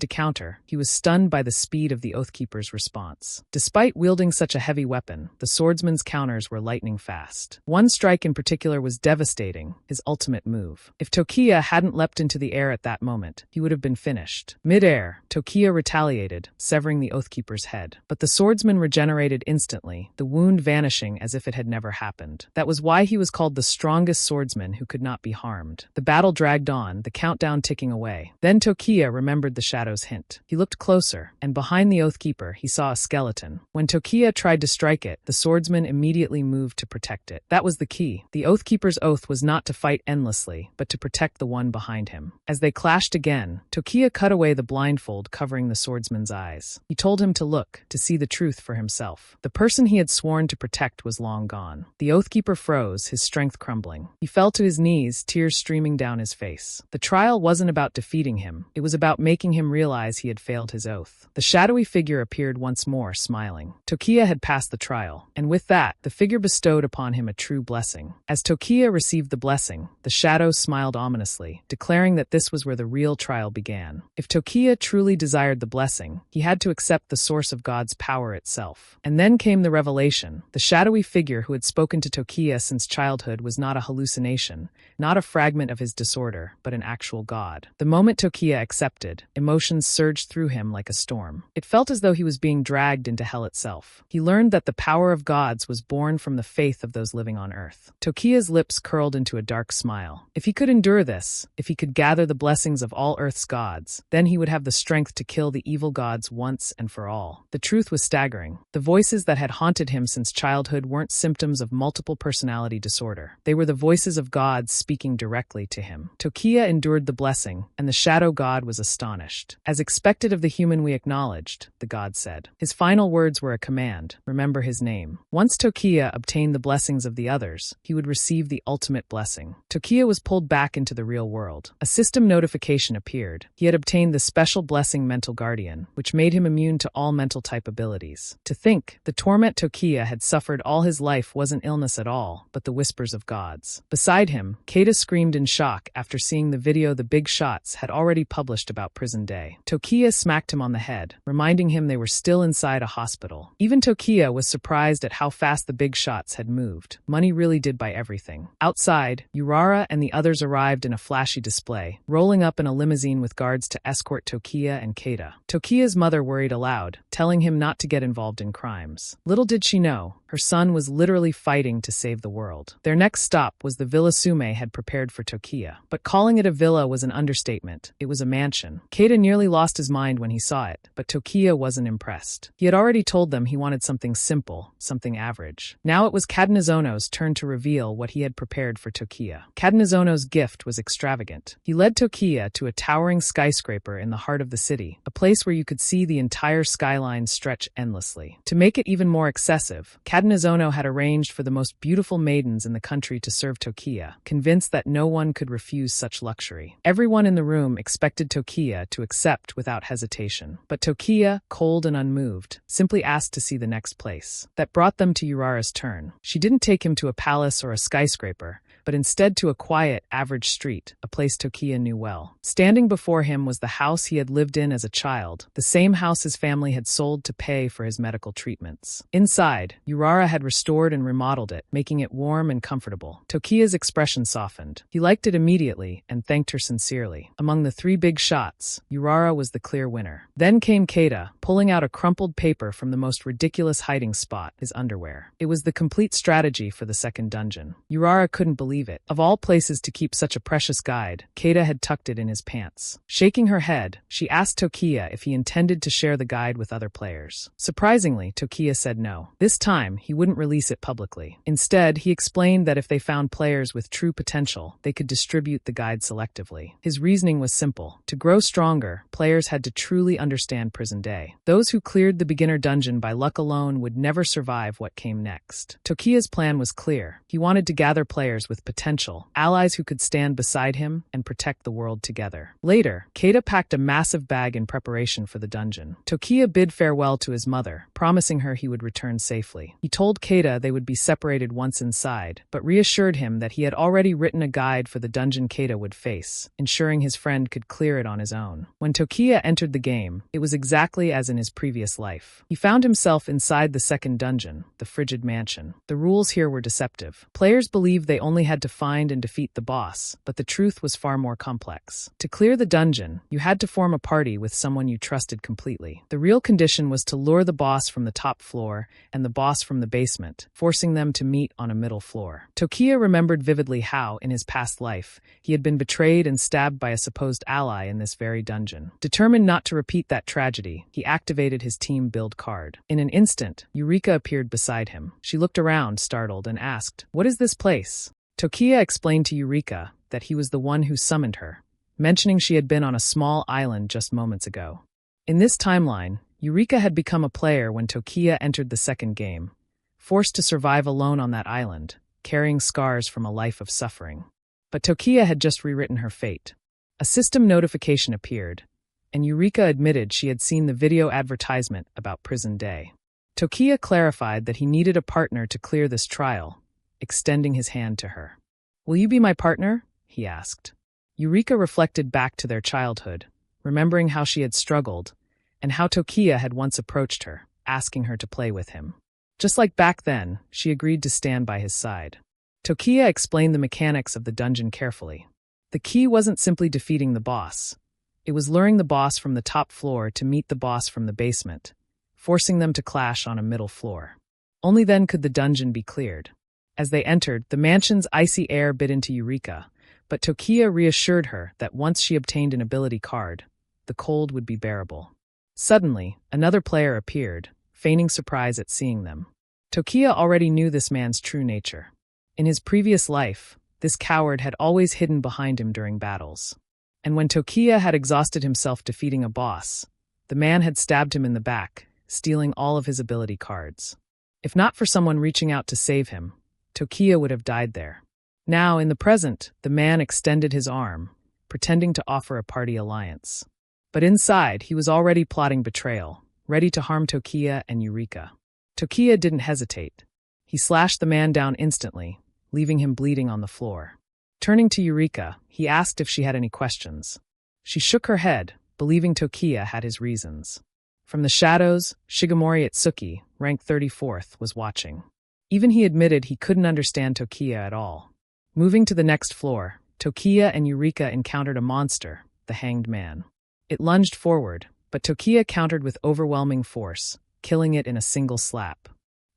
to counter, he was stunned by the speed of the Oathkeeper's response. Despite wielding such a heavy weapon, the swordsman's counters were lightning fast. One strike in particular was devastating, his ultimate move. If Tokiya hadn't leapt into the air at that moment, he would have been finished. Mid-air, Tokiya retaliated, severing the Oathkeeper's head. But the swordsman regenerated instantly, the wound vanishing as if it had never happened. That was why he was called the strongest swordsman who could not be harmed. The battle dragged on, the countdown ticking away. Then Tokiya remembered the shadow's hint. He looked closer, and behind the Oathkeeper, he saw a skeleton. When Tokiya tried to strike it, the swordsman immediately moved to protect it. That was the key. The Oathkeeper's oath was not to fight endlessly, but to protect the one behind him. As they clashed again, Tokiya cut away the blindfold covering the swordsman's eyes. He told him to look, to see the truth for himself. The person he had sworn to protect was long gone. The Oathkeeper froze, his strength crumbling. He fell to his knees, tears streaming down his face. The trial wasn't about defeating him. It was about making him realize he had failed his oath. The shadowy figure appeared once more, smiling. Tokiya had passed the trial, and with that, the figure bestowed upon him a true blessing. As Tokiya received the blessing, the shadow smiled ominously, declaring that this was where the real trial began. If Tokiya truly desired the blessing, he had to accept the source of God's power itself. And then came the revelation. The shadowy figure who had spoken to Tokiya since childhood was not a hallucination, not a fragment of his disorder, but an actual God. The moment Tokiya accepted, emotions surged through him like a storm. It felt as though he was being dragged into hell itself. He learned that the power of gods was born from the faith of those living on earth. Tokiya's lips curled into a dark smile. If he could endure this, if he could gather the blessings of all earth's gods, then he would have the strength to kill the evil gods once and for all. The truth was staggering. The voices that had haunted him since childhood weren't symptoms of multiple personality disorder. They were the voices of gods speaking directly to him. Tokiya endured the blessing, and the shadow god was astonished. As expected of the human we acknowledged, the god said. His final words were a command: remember his name. Once Tokiya obtained the blessings of the others, he would receive the ultimate blessing. Tokiya was pulled back into the real world. A system notification appeared. He had obtained the special blessing Mental Guardian, which made him immune to all mental type abilities. To think, the torment Tokiya had suffered all his life wasn't illness at all, but the whispers of gods. Beside him, Keita screamed in shock after seeing the video the Big Shots had already published about Prison Day. Tokiya smacked him on the head, reminding him they were still inside a hospital. Even Tokiya was surprised at how fast the Big Shots had moved. Money really did buy everything. Outside, Urara and the others arrived in a flashy display, rolling up in a limousine with guards to escort Tokiya and Keita. Tokiya's mother worried aloud, telling him not to get involved in crimes. Little did she know, her son was literally fighting to save the world. Their next stop was the villa Sume had prepared for Tokiya. But calling it a villa was an understatement. It was a mansion. Keita nearly lost his mind when he saw it, but Tokiya wasn't impressed. He had already told them he wanted something simple, something average. Now it was Cadenizono's turn to reveal what he had prepared for Tokiya. Cadenizono's gift was extravagant. He led Tokiya to a towering skyscraper in the heart of the city, a place where you could see the entire skyline stretch endlessly. To make it even more excessive, Cadenizono had arranged for the most beautiful maidens in the country to serve Tokiya, convinced that no one could refuse such luxury. Everyone in the room expected Tokiya to accept without hesitation. But Tokiya, cold and unmoved, simply asked to see the next place. That brought them to Urara's turn. She didn't take him to a palace or a skyscraper, but instead to a quiet, average street, a place Tokiya knew well. Standing before him was the house he had lived in as a child, the same house his family had sold to pay for his medical treatments. Inside, Urara had restored and remodeled it, making it warm and comfortable. Tokiya's expression softened. He liked it immediately and thanked her sincerely. Among the 3 big shots, Urara was the clear winner. Then came Keita, pulling out a crumpled paper from the most ridiculous hiding spot, his underwear. It was the complete strategy for the second dungeon. Urara couldn't believe believe it. Of all places to keep such a precious guide, Keita had tucked it in his pants. Shaking her head, she asked Tokiya if he intended to share the guide with other players. Surprisingly, Tokiya said no. This time, he wouldn't release it publicly. Instead, he explained that if they found players with true potential, they could distribute the guide selectively. His reasoning was simple. To grow stronger, players had to truly understand Prison Day. Those who cleared the beginner dungeon by luck alone would never survive what came next. Tokiya's plan was clear. He wanted to gather players with potential, allies who could stand beside him and protect the world together. Later, Keita packed a massive bag in preparation for the dungeon. Tokiya bid farewell to his mother, promising her he would return safely. He told Keita they would be separated once inside, but reassured him that he had already written a guide for the dungeon Keita would face, ensuring his friend could clear it on his own. When Tokiya entered the game, it was exactly as in his previous life. He found himself inside the second dungeon, the Frigid Mansion. The rules here were deceptive. Players believed they only had to find and defeat the boss, but the truth was far more complex. To clear the dungeon, you had to form a party with someone you trusted completely. The real condition was to lure the boss from the top floor and the boss from the basement, forcing them to meet on a middle floor. Tokiya remembered vividly how, in his past life, he had been betrayed and stabbed by a supposed ally in this very dungeon. Determined not to repeat that tragedy, he activated his team build card. In an instant, Eureka appeared beside him. She looked around, startled, and asked, "What is this place?" Tokiya explained to Eureka that he was the one who summoned her, mentioning she had been on a small island just moments ago. In this timeline, Eureka had become a player when Tokiya entered the second game, forced to survive alone on that island, carrying scars from a life of suffering. But Tokiya had just rewritten her fate. A system notification appeared, and Eureka admitted she had seen the video advertisement about Prison Day. Tokiya clarified that he needed a partner to clear this trial, extending his hand to her. "Will you be my partner?" he asked. Eureka reflected back to their childhood, remembering how she had struggled, and how Tokiya had once approached her, asking her to play with him. Just like back then, she agreed to stand by his side. Tokiya explained the mechanics of the dungeon carefully. The key wasn't simply defeating the boss. It was luring the boss from the top floor to meet the boss from the basement, forcing them to clash on a middle floor. Only then could the dungeon be cleared. As they entered, the mansion's icy air bit into Eureka, but Tokiya reassured her that once she obtained an ability card, the cold would be bearable. Suddenly, another player appeared, feigning surprise at seeing them. Tokiya already knew this man's true nature. In his previous life, this coward had always hidden behind him during battles. And when Tokiya had exhausted himself defeating a boss, the man had stabbed him in the back, stealing all of his ability cards. If not for someone reaching out to save him, Tokiya would have died there. Now, in the present, the man extended his arm, pretending to offer a party alliance. But inside, he was already plotting betrayal, ready to harm Tokiya and Eureka. Tokiya didn't hesitate. He slashed the man down instantly, leaving him bleeding on the floor. Turning to Eureka, he asked if she had any questions. She shook her head, believing Tokiya had his reasons. From the shadows, Shigemori Itsuki, rank 34th, was watching. Even he admitted he couldn't understand Tokiya at all. Moving to the next floor, Tokiya and Eureka encountered a monster, the Hanged Man. It lunged forward, but Tokiya countered with overwhelming force, killing it in a single slap.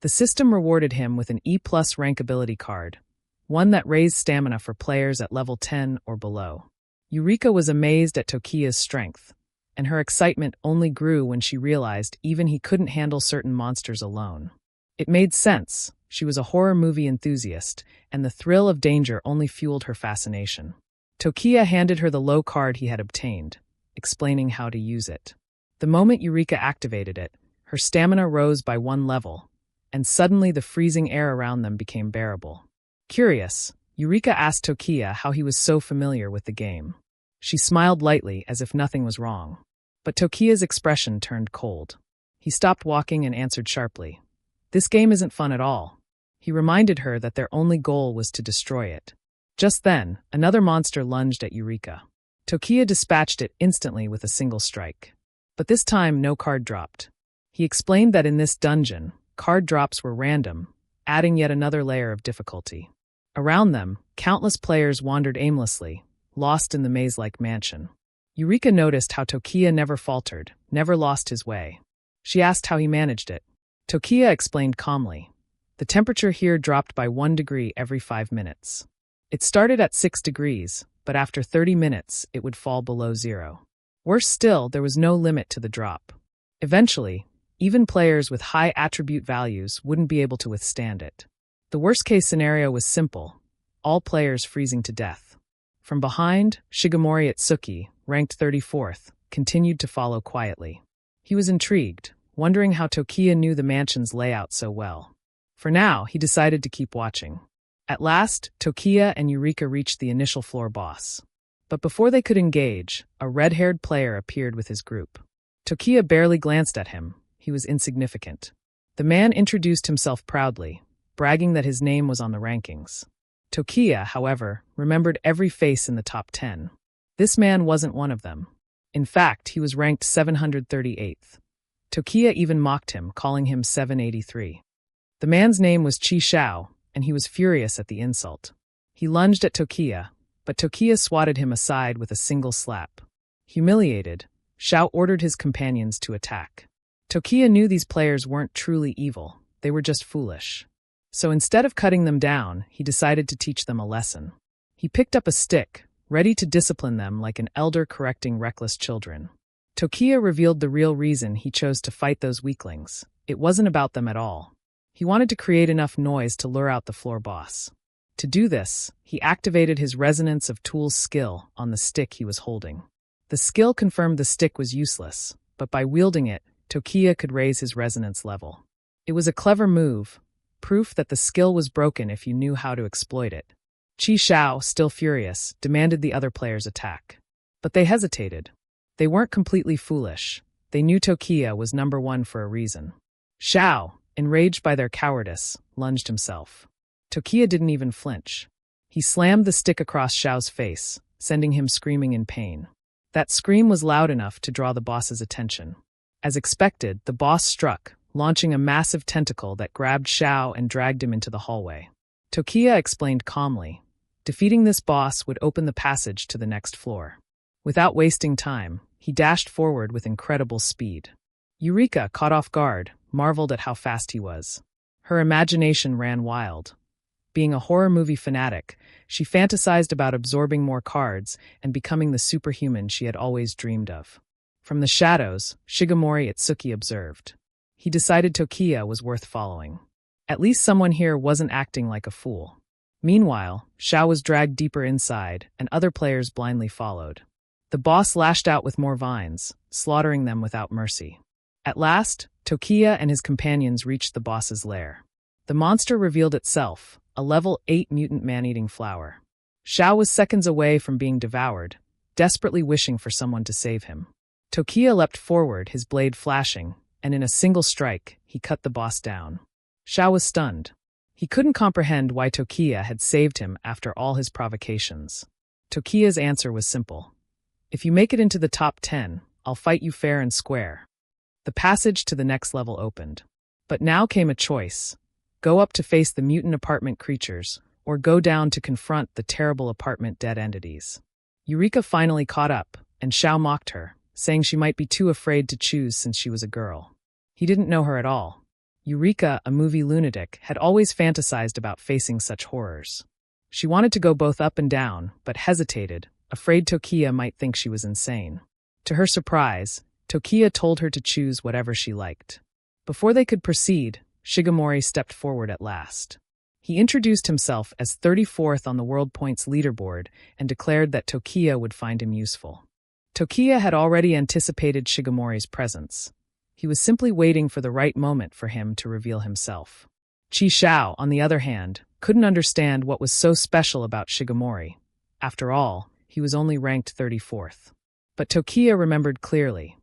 The system rewarded him with an E+ rank ability card, one that raised stamina for players at level 10 or below. Eureka was amazed at Tokiya's strength, and her excitement only grew when she realized even he couldn't handle certain monsters alone. It made sense. She was a horror movie enthusiast, and the thrill of danger only fueled her fascination. Tokiya handed her the low card he had obtained, explaining how to use it. The moment Eureka activated it, her stamina rose by 1 level, and suddenly the freezing air around them became bearable. Curious, Eureka asked Tokiya how he was so familiar with the game. She smiled lightly as if nothing was wrong. But Tokiya's expression turned cold. He stopped walking and answered sharply, "This game isn't fun at all." He reminded her that their only goal was to destroy it. Just then, another monster lunged at Eureka. Tokiya dispatched it instantly with a single strike. But this time, no card dropped. He explained that in this dungeon, card drops were random, adding yet another layer of difficulty. Around them, countless players wandered aimlessly, lost in the maze-like mansion. Eureka noticed how Tokiya never faltered, never lost his way. She asked how he managed it. Tokiya explained calmly. The temperature here dropped by 1 degree every 5 minutes. It started at 6 degrees, but after 30 minutes, it would fall below zero. Worse still, there was no limit to the drop. Eventually, even players with high attribute values wouldn't be able to withstand it. The worst-case scenario was simple: all players freezing to death. From behind, Shigemori Itsuki, ranked 34th, continued to follow quietly. He was intrigued, wondering how Tokiya knew the mansion's layout so well. For now, he decided to keep watching. At last, Tokiya and Eureka reached the initial floor boss. But before they could engage, a red-haired player appeared with his group. Tokiya barely glanced at him. He was insignificant. The man introduced himself proudly, bragging that his name was on the rankings. Tokiya, however, remembered every face in the top 10. This man wasn't one of them. In fact, he was ranked 738th. Tokiya even mocked him, calling him 783. The man's name was Chi Xiao, and he was furious at the insult. He lunged at Tokiya, but Tokiya swatted him aside with a single slap. Humiliated, Xiao ordered his companions to attack. Tokiya knew these players weren't truly evil, they were just foolish. So instead of cutting them down, he decided to teach them a lesson. He picked up a stick, ready to discipline them like an elder correcting reckless children. Tokiya revealed the real reason he chose to fight those weaklings. It wasn't about them at all. He wanted to create enough noise to lure out the floor boss. To do this, he activated his Resonance of Tools skill on the stick he was holding. The skill confirmed the stick was useless, but by wielding it, Tokiya could raise his resonance level. It was a clever move, proof that the skill was broken if you knew how to exploit it. Chi Xiao, still furious, demanded the other players attack. But they hesitated. They weren't completely foolish. They knew Tokiya was number one for a reason. Xiao, enraged by their cowardice, lunged himself. Tokiya didn't even flinch. He slammed the stick across Xiao's face, sending him screaming in pain. That scream was loud enough to draw the boss's attention. As expected, the boss struck, launching a massive tentacle that grabbed Xiao and dragged him into the hallway. Tokiya explained calmly. Defeating this boss would open the passage to the next floor. Without wasting time, he dashed forward with incredible speed. Eureka, caught off guard, marveled at how fast he was. Her imagination ran wild. Being a horror movie fanatic, she fantasized about absorbing more cards and becoming the superhuman she had always dreamed of. From the shadows, Shigemori Itsuki observed. He decided Tokiya was worth following. At least someone here wasn't acting like a fool. Meanwhile, Xiao was dragged deeper inside, and other players blindly followed. The boss lashed out with more vines, slaughtering them without mercy. At last, Tokiya and his companions reached the boss's lair. The monster revealed itself, a level 8 mutant man-eating flower. Xiao was seconds away from being devoured, desperately wishing for someone to save him. Tokiya leapt forward, his blade flashing, and in a single strike, he cut the boss down. Xiao was stunned. He couldn't comprehend why Tokiya had saved him after all his provocations. Tokiya's answer was simple. If you make it into the top 10, I'll fight you fair and square. The passage to the next level opened. But now came a choice. Go up to face the mutant apartment creatures, or go down to confront the terrible apartment dead entities. Eureka finally caught up, and Xiao mocked her, saying she might be too afraid to choose since she was a girl. He didn't know her at all. Eureka, a movie lunatic, had always fantasized about facing such horrors. She wanted to go both up and down, but hesitated, afraid Tokiya might think she was insane. To her surprise, Tokiya told her to choose whatever she liked. Before they could proceed, Shigemori stepped forward at last. He introduced himself as 34th on the World Points leaderboard and declared that Tokiya would find him useful. Tokiya had already anticipated Shigemori's presence. He was simply waiting for the right moment for him to reveal himself. Chi Xiao, on the other hand, couldn't understand what was so special about Shigemori. After all, he was only ranked 34th. But Tokiya remembered clearly.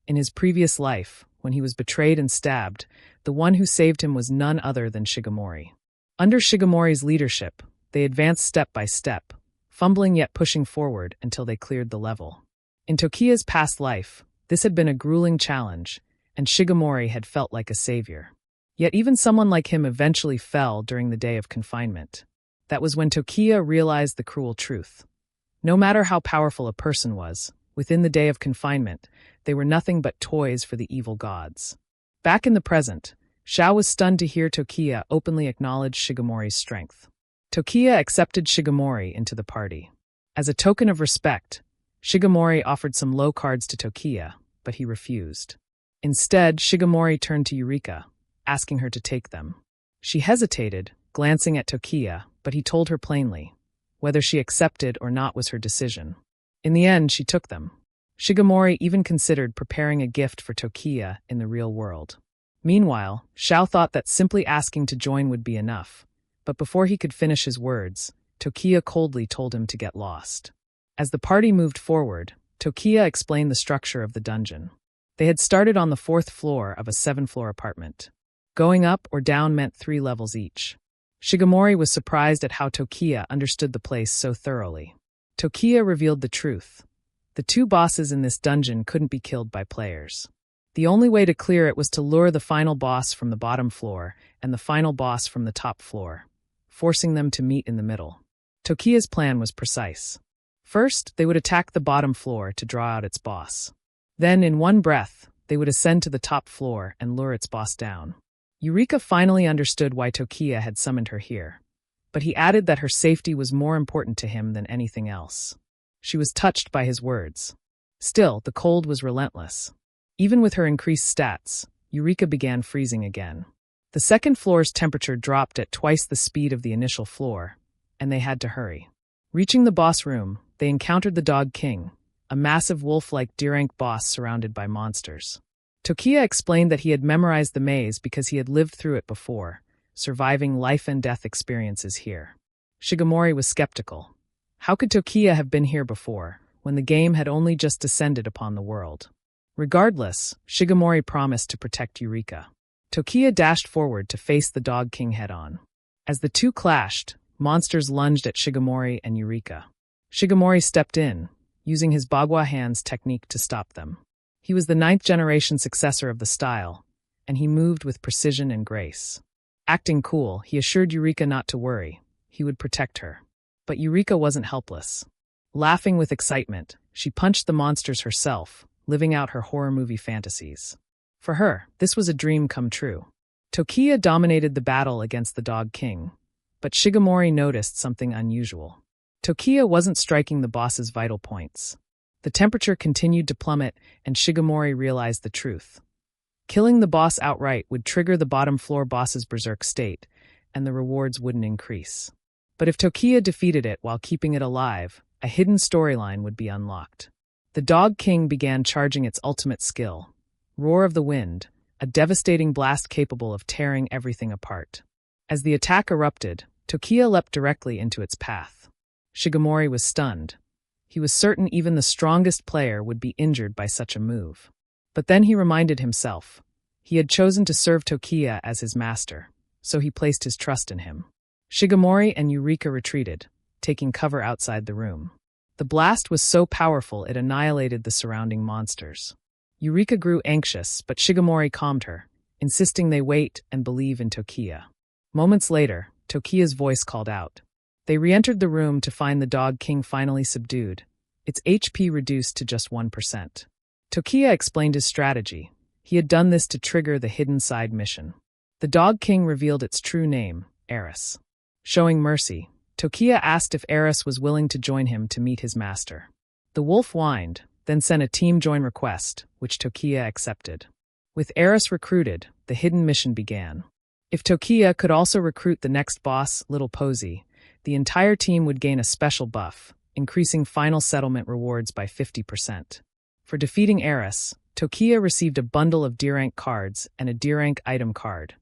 In his previous life, when he was betrayed and stabbed, the one who saved him was none other than Shigemori. Under Shigemori's leadership, they advanced step by step, fumbling yet pushing forward until they cleared the level. In Tokiya's past life, this had been a grueling challenge, and Shigemori had felt like a savior. Yet even someone like him eventually fell during the day of confinement. That was when Tokiya realized the cruel truth. No matter how powerful a person was, within the day of confinement, they were nothing but toys for the evil gods. Back in the present, Xiao was stunned to hear Tokiya openly acknowledge Shigemori's strength. Tokiya accepted Shigemori into the party. As a token of respect, Shigemori offered some low cards to Tokiya, but he refused. Instead, Shigemori turned to Eureka, asking her to take them. She hesitated, glancing at Tokiya, but he told her plainly. Whether she accepted or not was her decision. In the end, she took them. Shigemori even considered preparing a gift for Tokiya in the real world. Meanwhile, Xiao thought that simply asking to join would be enough, but before he could finish his words, Tokiya coldly told him to get lost. As the party moved forward, Tokiya explained the structure of the dungeon. They had started on the 4th floor of a 7-floor apartment. Going up or down meant 3 levels each. Shigemori was surprised at how Tokiya understood the place so thoroughly. Tokiya revealed the truth. The 2 bosses in this dungeon couldn't be killed by players. The only way to clear it was to lure the final boss from the bottom floor and the final boss from the top floor, forcing them to meet in the middle. Tokiya's plan was precise. First, they would attack the bottom floor to draw out its boss. Then, in one breath, they would ascend to the top floor and lure its boss down. Eureka finally understood why Tokiya had summoned her here, but he added that her safety was more important to him than anything else. She was touched by his words. Still, the cold was relentless. Even with her increased stats, Eureka began freezing again. The 2nd floor's temperature dropped at twice the speed of the initial floor, and they had to hurry. Reaching the boss room, they encountered the Dog King, a massive wolf-like D-rank boss surrounded by monsters. Tokiya explained that he had memorized the maze because he had lived through it before, surviving life-and-death experiences here. Shigemori was skeptical. How could Tokiya have been here before, when the game had only just descended upon the world? Regardless, Shigemori promised to protect Eureka. Tokiya dashed forward to face the Dog King head-on. As the 2 clashed, monsters lunged at Shigemori and Eureka. Shigemori stepped in, using his Bagua hands technique to stop them. He was the 9th-generation successor of the style, and he moved with precision and grace. Acting cool, he assured Eureka not to worry. He would protect her. But Eureka wasn't helpless. Laughing with excitement, she punched the monsters herself, living out her horror movie fantasies. For her, this was a dream come true. Tokiya dominated the battle against the Dog King, but Shigemori noticed something unusual. Tokiya wasn't striking the boss's vital points. The temperature continued to plummet, and Shigemori realized the truth. Killing the boss outright would trigger the bottom floor boss's berserk state, and the rewards wouldn't increase. But if Tokiya defeated it while keeping it alive, a hidden storyline would be unlocked. The Dog King began charging its ultimate skill, Roar of the Wind, a devastating blast capable of tearing everything apart. As the attack erupted, Tokiya leapt directly into its path. Shigemori was stunned. He was certain even the strongest player would be injured by such a move. But then he reminded himself. He had chosen to serve Tokiya as his master, so he placed his trust in him. Shigemori and Eureka retreated, taking cover outside the room. The blast was so powerful it annihilated the surrounding monsters. Eureka grew anxious, but Shigemori calmed her, insisting they wait and believe in Tokiya. Moments later, Tokiya's voice called out. They re-entered the room to find the Dog King finally subdued, its HP reduced to just 1%. Tokiya explained his strategy. He had done this to trigger the hidden side mission. The Dog King revealed its true name, Eris. Showing mercy, Tokiya asked if Eris was willing to join him to meet his master. The wolf whined, then sent a team join request, which Tokiya accepted. With Eris recruited, the hidden mission began. If Tokiya could also recruit the next boss, Little Posy, the entire team would gain a special buff, increasing final settlement rewards by 50%. For defeating Eris, Tokiya received a bundle of D-rank cards and a D-rank item card,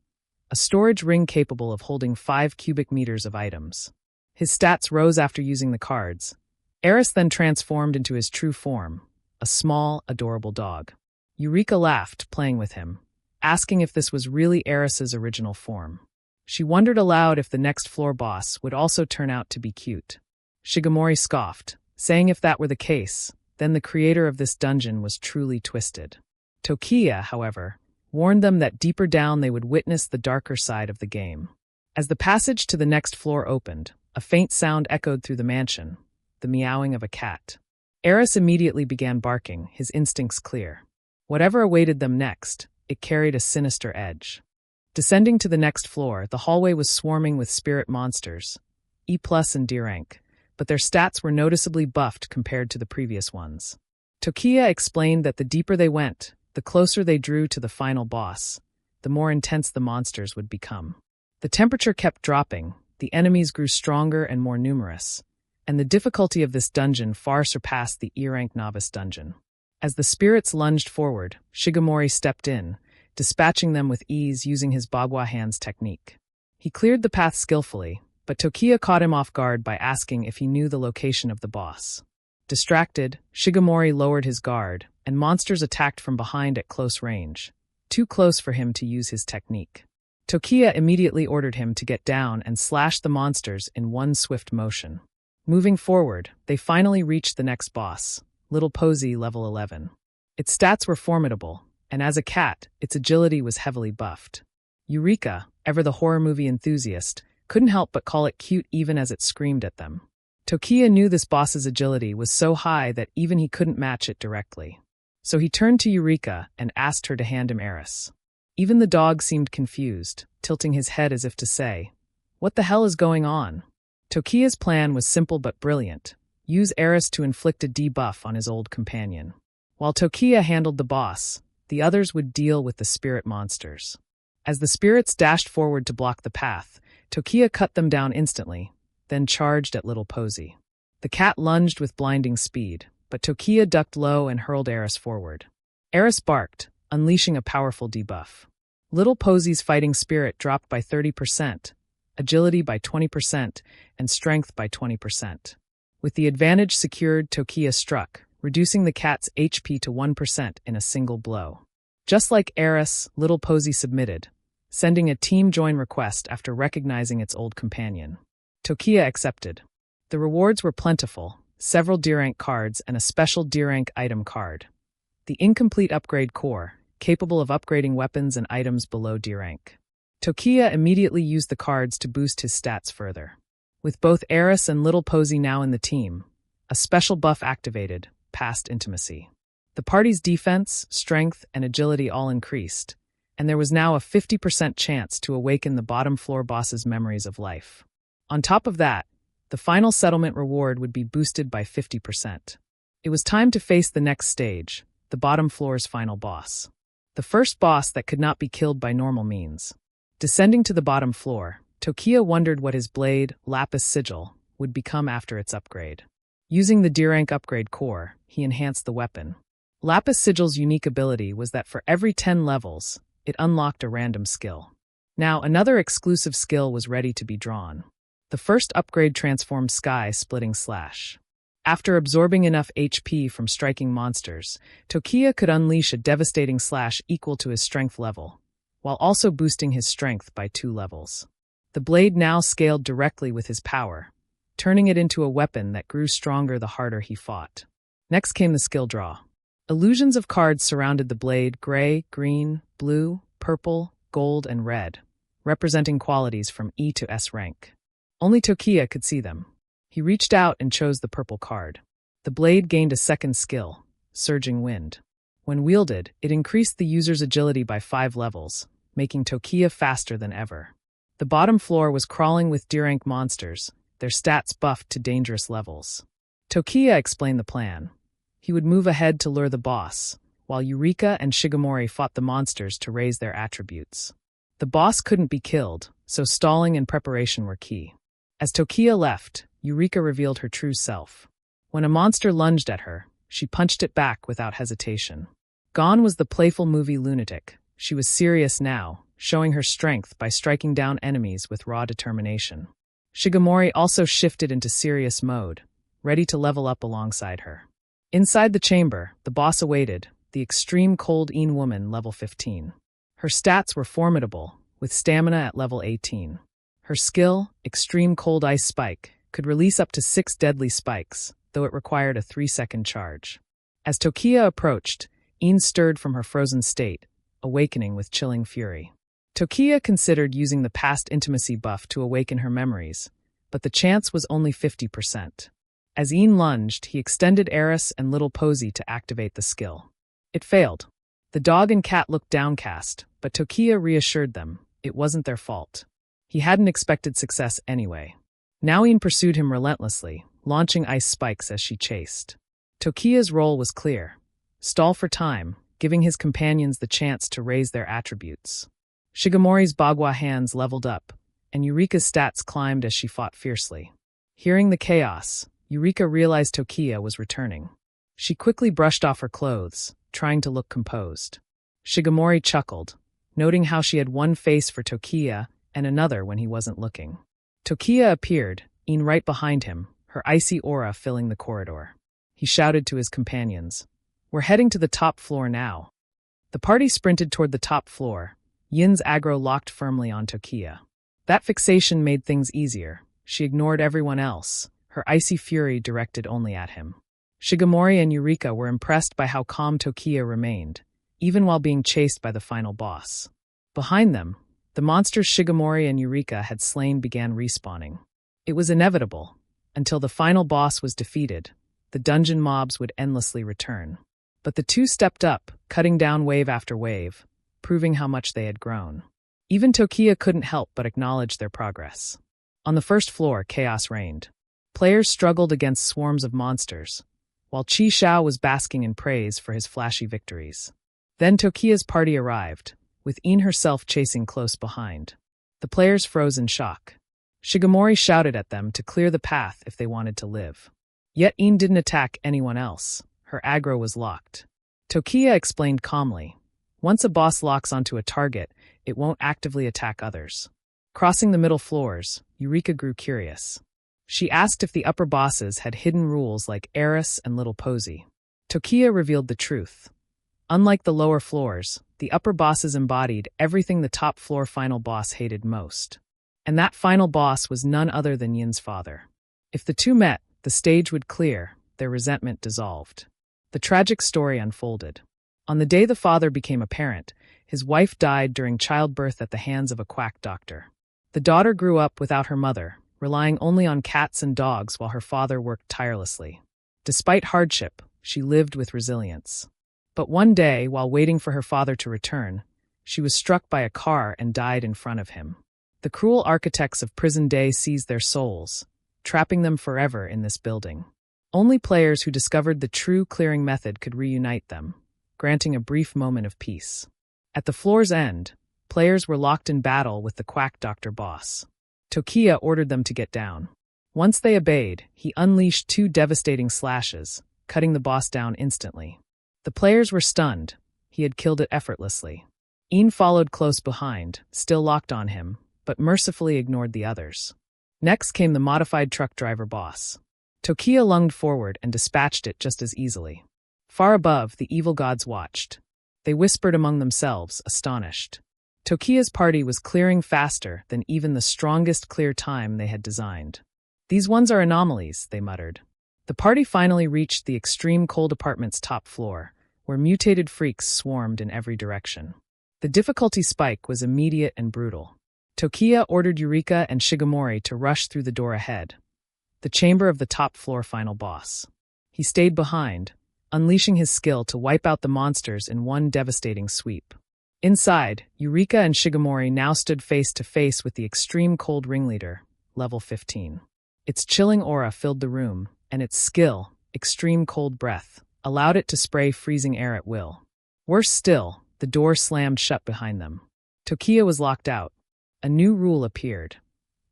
a storage ring capable of holding 5 cubic meters of items. His stats rose after using the cards. Eris then transformed into his true form, a small, adorable dog. Eureka laughed, playing with him, asking if this was really Eris's original form. She wondered aloud if the next floor boss would also turn out to be cute. Shigemori scoffed, saying if that were the case, then the creator of this dungeon was truly twisted. Tokiya, however, warned them that deeper down they would witness the darker side of the game. As the passage to the next floor opened, a faint sound echoed through the mansion, the meowing of a cat. Eris immediately began barking, his instincts clear. Whatever awaited them next, it carried a sinister edge. Descending to the next floor, the hallway was swarming with spirit monsters, E+ in D rank, but their stats were noticeably buffed compared to the previous ones. Tokiya explained that the deeper they went, the closer they drew to the final boss, the more intense the monsters would become. The temperature kept dropping, the enemies grew stronger and more numerous, and the difficulty of this dungeon far surpassed the E-rank novice dungeon. As the spirits lunged forward, Shigemori stepped in, dispatching them with ease using his Bagua hands technique. He cleared the path skillfully, but Tokiya caught him off guard by asking if he knew the location of the boss. Distracted, Shigemori lowered his guard, and monsters attacked from behind at close range, too close for him to use his technique. Tokiya immediately ordered him to get down and slash the monsters in one swift motion. Moving forward, they finally reached the next boss, Little Posy level 11. Its stats were formidable, and as a cat, its agility was heavily buffed. Eureka, ever the horror movie enthusiast, couldn't help but call it cute even as it screamed at them. Tokiya knew this boss's agility was so high that even he couldn't match it directly. So he turned to Eureka and asked her to hand him Eris. Even the dog seemed confused, tilting his head as if to say, "What the hell is going on?" Tokiya's plan was simple but brilliant. Use Eris to inflict a debuff on his old companion. While Tokiya handled the boss, the others would deal with the spirit monsters. As the spirits dashed forward to block the path, Tokiya cut them down instantly, then charged at Little Posy. The cat lunged with blinding speed, but Tokiya ducked low and hurled Eris forward. Eris barked, unleashing a powerful debuff. Little Posy's fighting spirit dropped by 30%, agility by 20%, and strength by 20%. With the advantage secured, Tokiya struck, reducing the cat's HP to 1% in a single blow. Just like Eris, Little Posy submitted, sending a team join request after recognizing its old companion. Tokiya accepted. The rewards were plentiful, several D-rank cards and a special D-rank item card. The incomplete upgrade core, capable of upgrading weapons and items below D rank. Tokiya immediately used the cards to boost his stats further. With both Eris and Little Posy now in the team, a special buff activated, Past Intimacy. The party's defense, strength, and agility all increased, and there was now a 50% chance to awaken the bottom floor boss's memories of life. On top of that, the final settlement reward would be boosted by 50%. It was time to face the next stage, the bottom floor's final boss. The first boss that could not be killed by normal means. Descending to the bottom floor, Tokiya wondered what his blade, Lapis Sigil, would become after its upgrade. Using the D-rank upgrade core, he enhanced the weapon. Lapis Sigil's unique ability was that for every 10 levels, it unlocked a random skill. Now another exclusive skill was ready to be drawn. The first upgrade transformed Sky-Splitting Slash. After absorbing enough HP from striking monsters, Tokiya could unleash a devastating slash equal to his strength level, while also boosting his strength by 2 levels. The blade now scaled directly with his power, turning it into a weapon that grew stronger the harder he fought. Next came the skill draw. Illusions of cards surrounded the blade: gray, green, blue, purple, gold, and red, representing qualities from E to S rank. Only Tokiya could see them. He reached out and chose the purple card. The blade gained a second skill, Surging Wind. When wielded, it increased the user's agility by 5 levels, making Tokiya faster than ever. The bottom floor was crawling with D-rank monsters, their stats buffed to dangerous levels. Tokiya explained the plan. He would move ahead to lure the boss, while Eureka and Shigemori fought the monsters to raise their attributes. The boss couldn't be killed, so stalling and preparation were key. As Tokiya left, Eureka revealed her true self. When a monster lunged at her, she punched it back without hesitation. Gone was the playful movie lunatic. She was serious now, showing her strength by striking down enemies with raw determination. Shigemori also shifted into serious mode, ready to level up alongside her. Inside the chamber, the boss awaited, the extreme cold Een woman level 15. Her stats were formidable, with stamina at level 18. Her skill, Extreme Cold Ice Spike, could release up to 6 deadly spikes, though it required a 3-second charge. As Tokiya approached, Een stirred from her frozen state, awakening with chilling fury. Tokiya considered using the Past Intimacy buff to awaken her memories, but the chance was only 50%. As Een lunged, he extended Eris and Little Posy to activate the skill. It failed. The dog and cat looked downcast, but Tokiya reassured them it wasn't their fault. He hadn't expected success anyway. Now Iin pursued him relentlessly, launching ice spikes as she chased. Tokiya's role was clear. Stall for time, giving his companions the chance to raise their attributes. Shigemori's Bagua hands leveled up, and Eureka's stats climbed as she fought fiercely. Hearing the chaos, Eureka realized Tokiya was returning. She quickly brushed off her clothes, trying to look composed. Shigemori chuckled, noting how she had one face for Tokiya and another when he wasn't looking. Tokiya appeared, Iin right behind him, her icy aura filling the corridor. He shouted to his companions, "We're heading to the top floor now." The party sprinted toward the top floor, Yin's aggro locked firmly on Tokiya. That fixation made things easier. She ignored everyone else, her icy fury directed only at him. Shigemori and Eureka were impressed by how calm Tokiya remained, even while being chased by the final boss. Behind them, the monsters Shigemori and Eureka had slain began respawning. It was inevitable. Until the final boss was defeated, the dungeon mobs would endlessly return. But the two stepped up, cutting down wave after wave, proving how much they had grown. Even Tokiya couldn't help but acknowledge their progress. On the first floor, chaos reigned. Players struggled against swarms of monsters, while Qi Xiao was basking in praise for his flashy victories. Then Tokiya's party arrived, with Iin herself chasing close behind. The players froze in shock. Shigemori shouted at them to clear the path if they wanted to live. Yet Iin didn't attack anyone else. Her aggro was locked. Tokiya explained calmly, "Once a boss locks onto a target, it won't actively attack others." Crossing the middle floors, Eureka grew curious. She asked if the upper bosses had hidden rules like Eris and Little Posy. Tokiya revealed the truth. Unlike the lower floors, the upper bosses embodied everything the top floor final boss hated most. And that final boss was none other than Yin's father. If the two met, the stage would clear, their resentment dissolved. The tragic story unfolded. On the day the father became apparent, his wife died during childbirth at the hands of a quack doctor. The daughter grew up without her mother, relying only on cats and dogs while her father worked tirelessly. Despite hardship, she lived with resilience. But one day, while waiting for her father to return, she was struck by a car and died in front of him. The cruel architects of Prison Day seized their souls, trapping them forever in this building. Only players who discovered the true clearing method could reunite them, granting a brief moment of peace. At the floor's end, players were locked in battle with the quack doctor boss. Tokiya ordered them to get down. Once they obeyed, he unleashed 2 devastating slashes, cutting the boss down instantly. The players were stunned. He had killed it effortlessly. Iin followed close behind, still locked on him, but mercifully ignored the others. Next came the modified truck driver boss. Tokiya lunged forward and dispatched it just as easily. Far above, the evil gods watched. They whispered among themselves, astonished. Tokiya's party was clearing faster than even the strongest clear time they had designed. "These ones are anomalies," they muttered. The party finally reached the extreme cold apartment's top floor, where mutated freaks swarmed in every direction. The difficulty spike was immediate and brutal. Tokiya ordered Eureka and Shigemori to rush through the door ahead, the chamber of the top floor final boss. He stayed behind, unleashing his skill to wipe out the monsters in one devastating sweep. Inside, Eureka and Shigemori now stood face to face with the extreme cold ringleader, level 15. Its chilling aura filled the room, and its skill, extreme cold breath, allowed it to spray freezing air at will. Worse still, the door slammed shut behind them. Tokiya was locked out. A new rule appeared.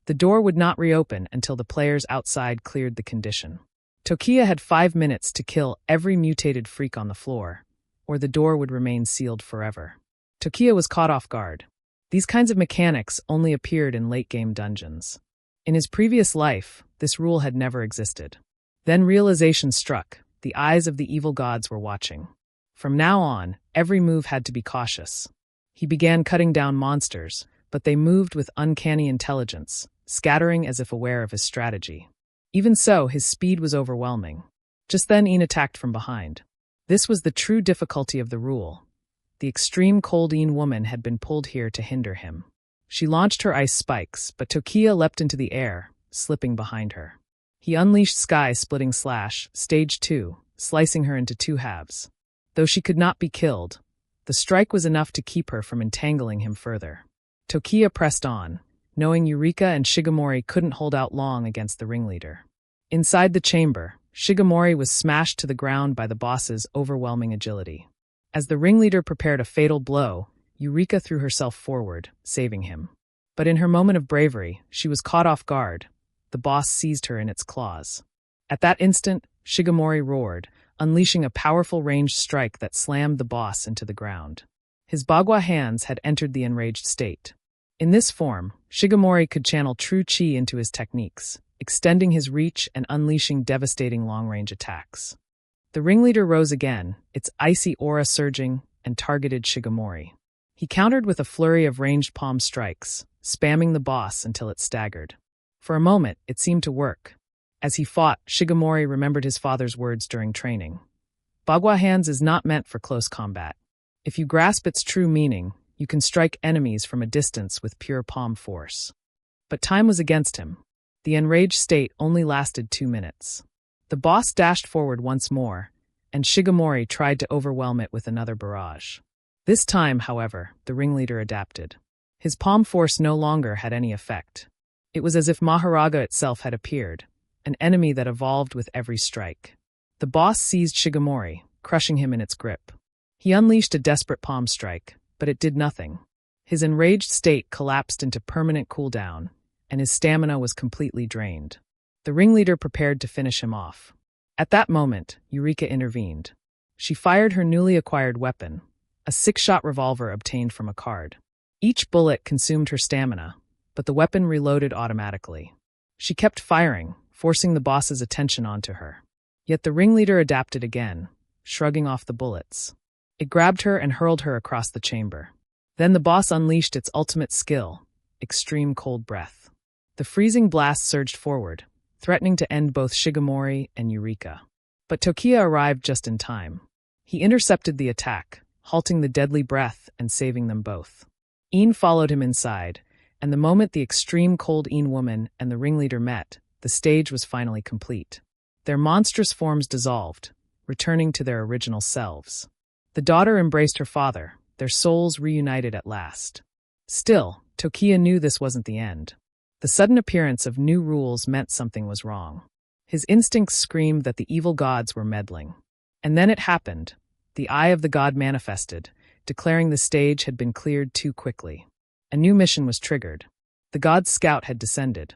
The door would not reopen until the players outside cleared the condition. Tokiya had 5 minutes to kill every mutated freak on the floor, or the door would remain sealed forever. Tokiya was caught off guard. These kinds of mechanics only appeared in late-game dungeons. In his previous life, this rule had never existed. Then realization struck. The eyes of the evil gods were watching. From now on, every move had to be cautious. He began cutting down monsters, but they moved with uncanny intelligence, scattering as if aware of his strategy. Even so, his speed was overwhelming. Just then Iin attacked from behind. This was the true difficulty of the rule. The extreme cold Iin woman had been pulled here to hinder him. She launched her ice spikes, but Tokiya leapt into the air, slipping behind her. He unleashed Sky-Splitting Slash, Stage 2, slicing her into 2 halves. Though she could not be killed, the strike was enough to keep her from entangling him further. Tokiya pressed on, knowing Eureka and Shigemori couldn't hold out long against the ringleader. Inside the chamber, Shigemori was smashed to the ground by the boss's overwhelming agility. As the ringleader prepared a fatal blow, Eureka threw herself forward, saving him. But in her moment of bravery, she was caught off guard. The boss seized her in its claws. At that instant, Shigemori roared, unleashing a powerful ranged strike that slammed the boss into the ground. His bagua hands had entered the enraged state. In this form, Shigemori could channel true chi into his techniques, extending his reach and unleashing devastating long-range attacks. The ringleader rose again, its icy aura surging, and targeted Shigemori. He countered with a flurry of ranged palm strikes, spamming the boss until it staggered. For a moment, it seemed to work. As he fought, Shigemori remembered his father's words during training. Bagua hands is not meant for close combat. If you grasp its true meaning, you can strike enemies from a distance with pure palm force. But time was against him. The enraged state only lasted 2 minutes. The boss dashed forward once more, and Shigemori tried to overwhelm it with another barrage. This time, however, the ringleader adapted. His palm force no longer had any effect. It was as if Maharaga itself had appeared, an enemy that evolved with every strike. The boss seized Shigemori, crushing him in its grip. He unleashed a desperate palm strike, but it did nothing. His enraged state collapsed into permanent cooldown, and his stamina was completely drained. The ringleader prepared to finish him off. At that moment, Eureka intervened. She fired her newly acquired weapon, a 6-shot revolver obtained from a card. Each bullet consumed her stamina, but the weapon reloaded automatically. She kept firing, forcing the boss's attention onto her. Yet the ringleader adapted again, shrugging off the bullets. It grabbed her and hurled her across the chamber. Then the boss unleashed its ultimate skill, extreme cold breath. The freezing blast surged forward, threatening to end both Shigemori and Eureka. But Tokiya arrived just in time. He intercepted the attack, halting the deadly breath and saving them both. Een followed him inside, and the moment the extreme cold Een woman and the ringleader met, the stage was finally complete. Their monstrous forms dissolved, returning to their original selves. The daughter embraced her father, their souls reunited at last. Still, Tokiya knew this wasn't the end. The sudden appearance of new rules meant something was wrong. His instincts screamed that the evil gods were meddling. And then it happened. The eye of the god manifested, declaring the stage had been cleared too quickly. A new mission was triggered. The god's scout had descended,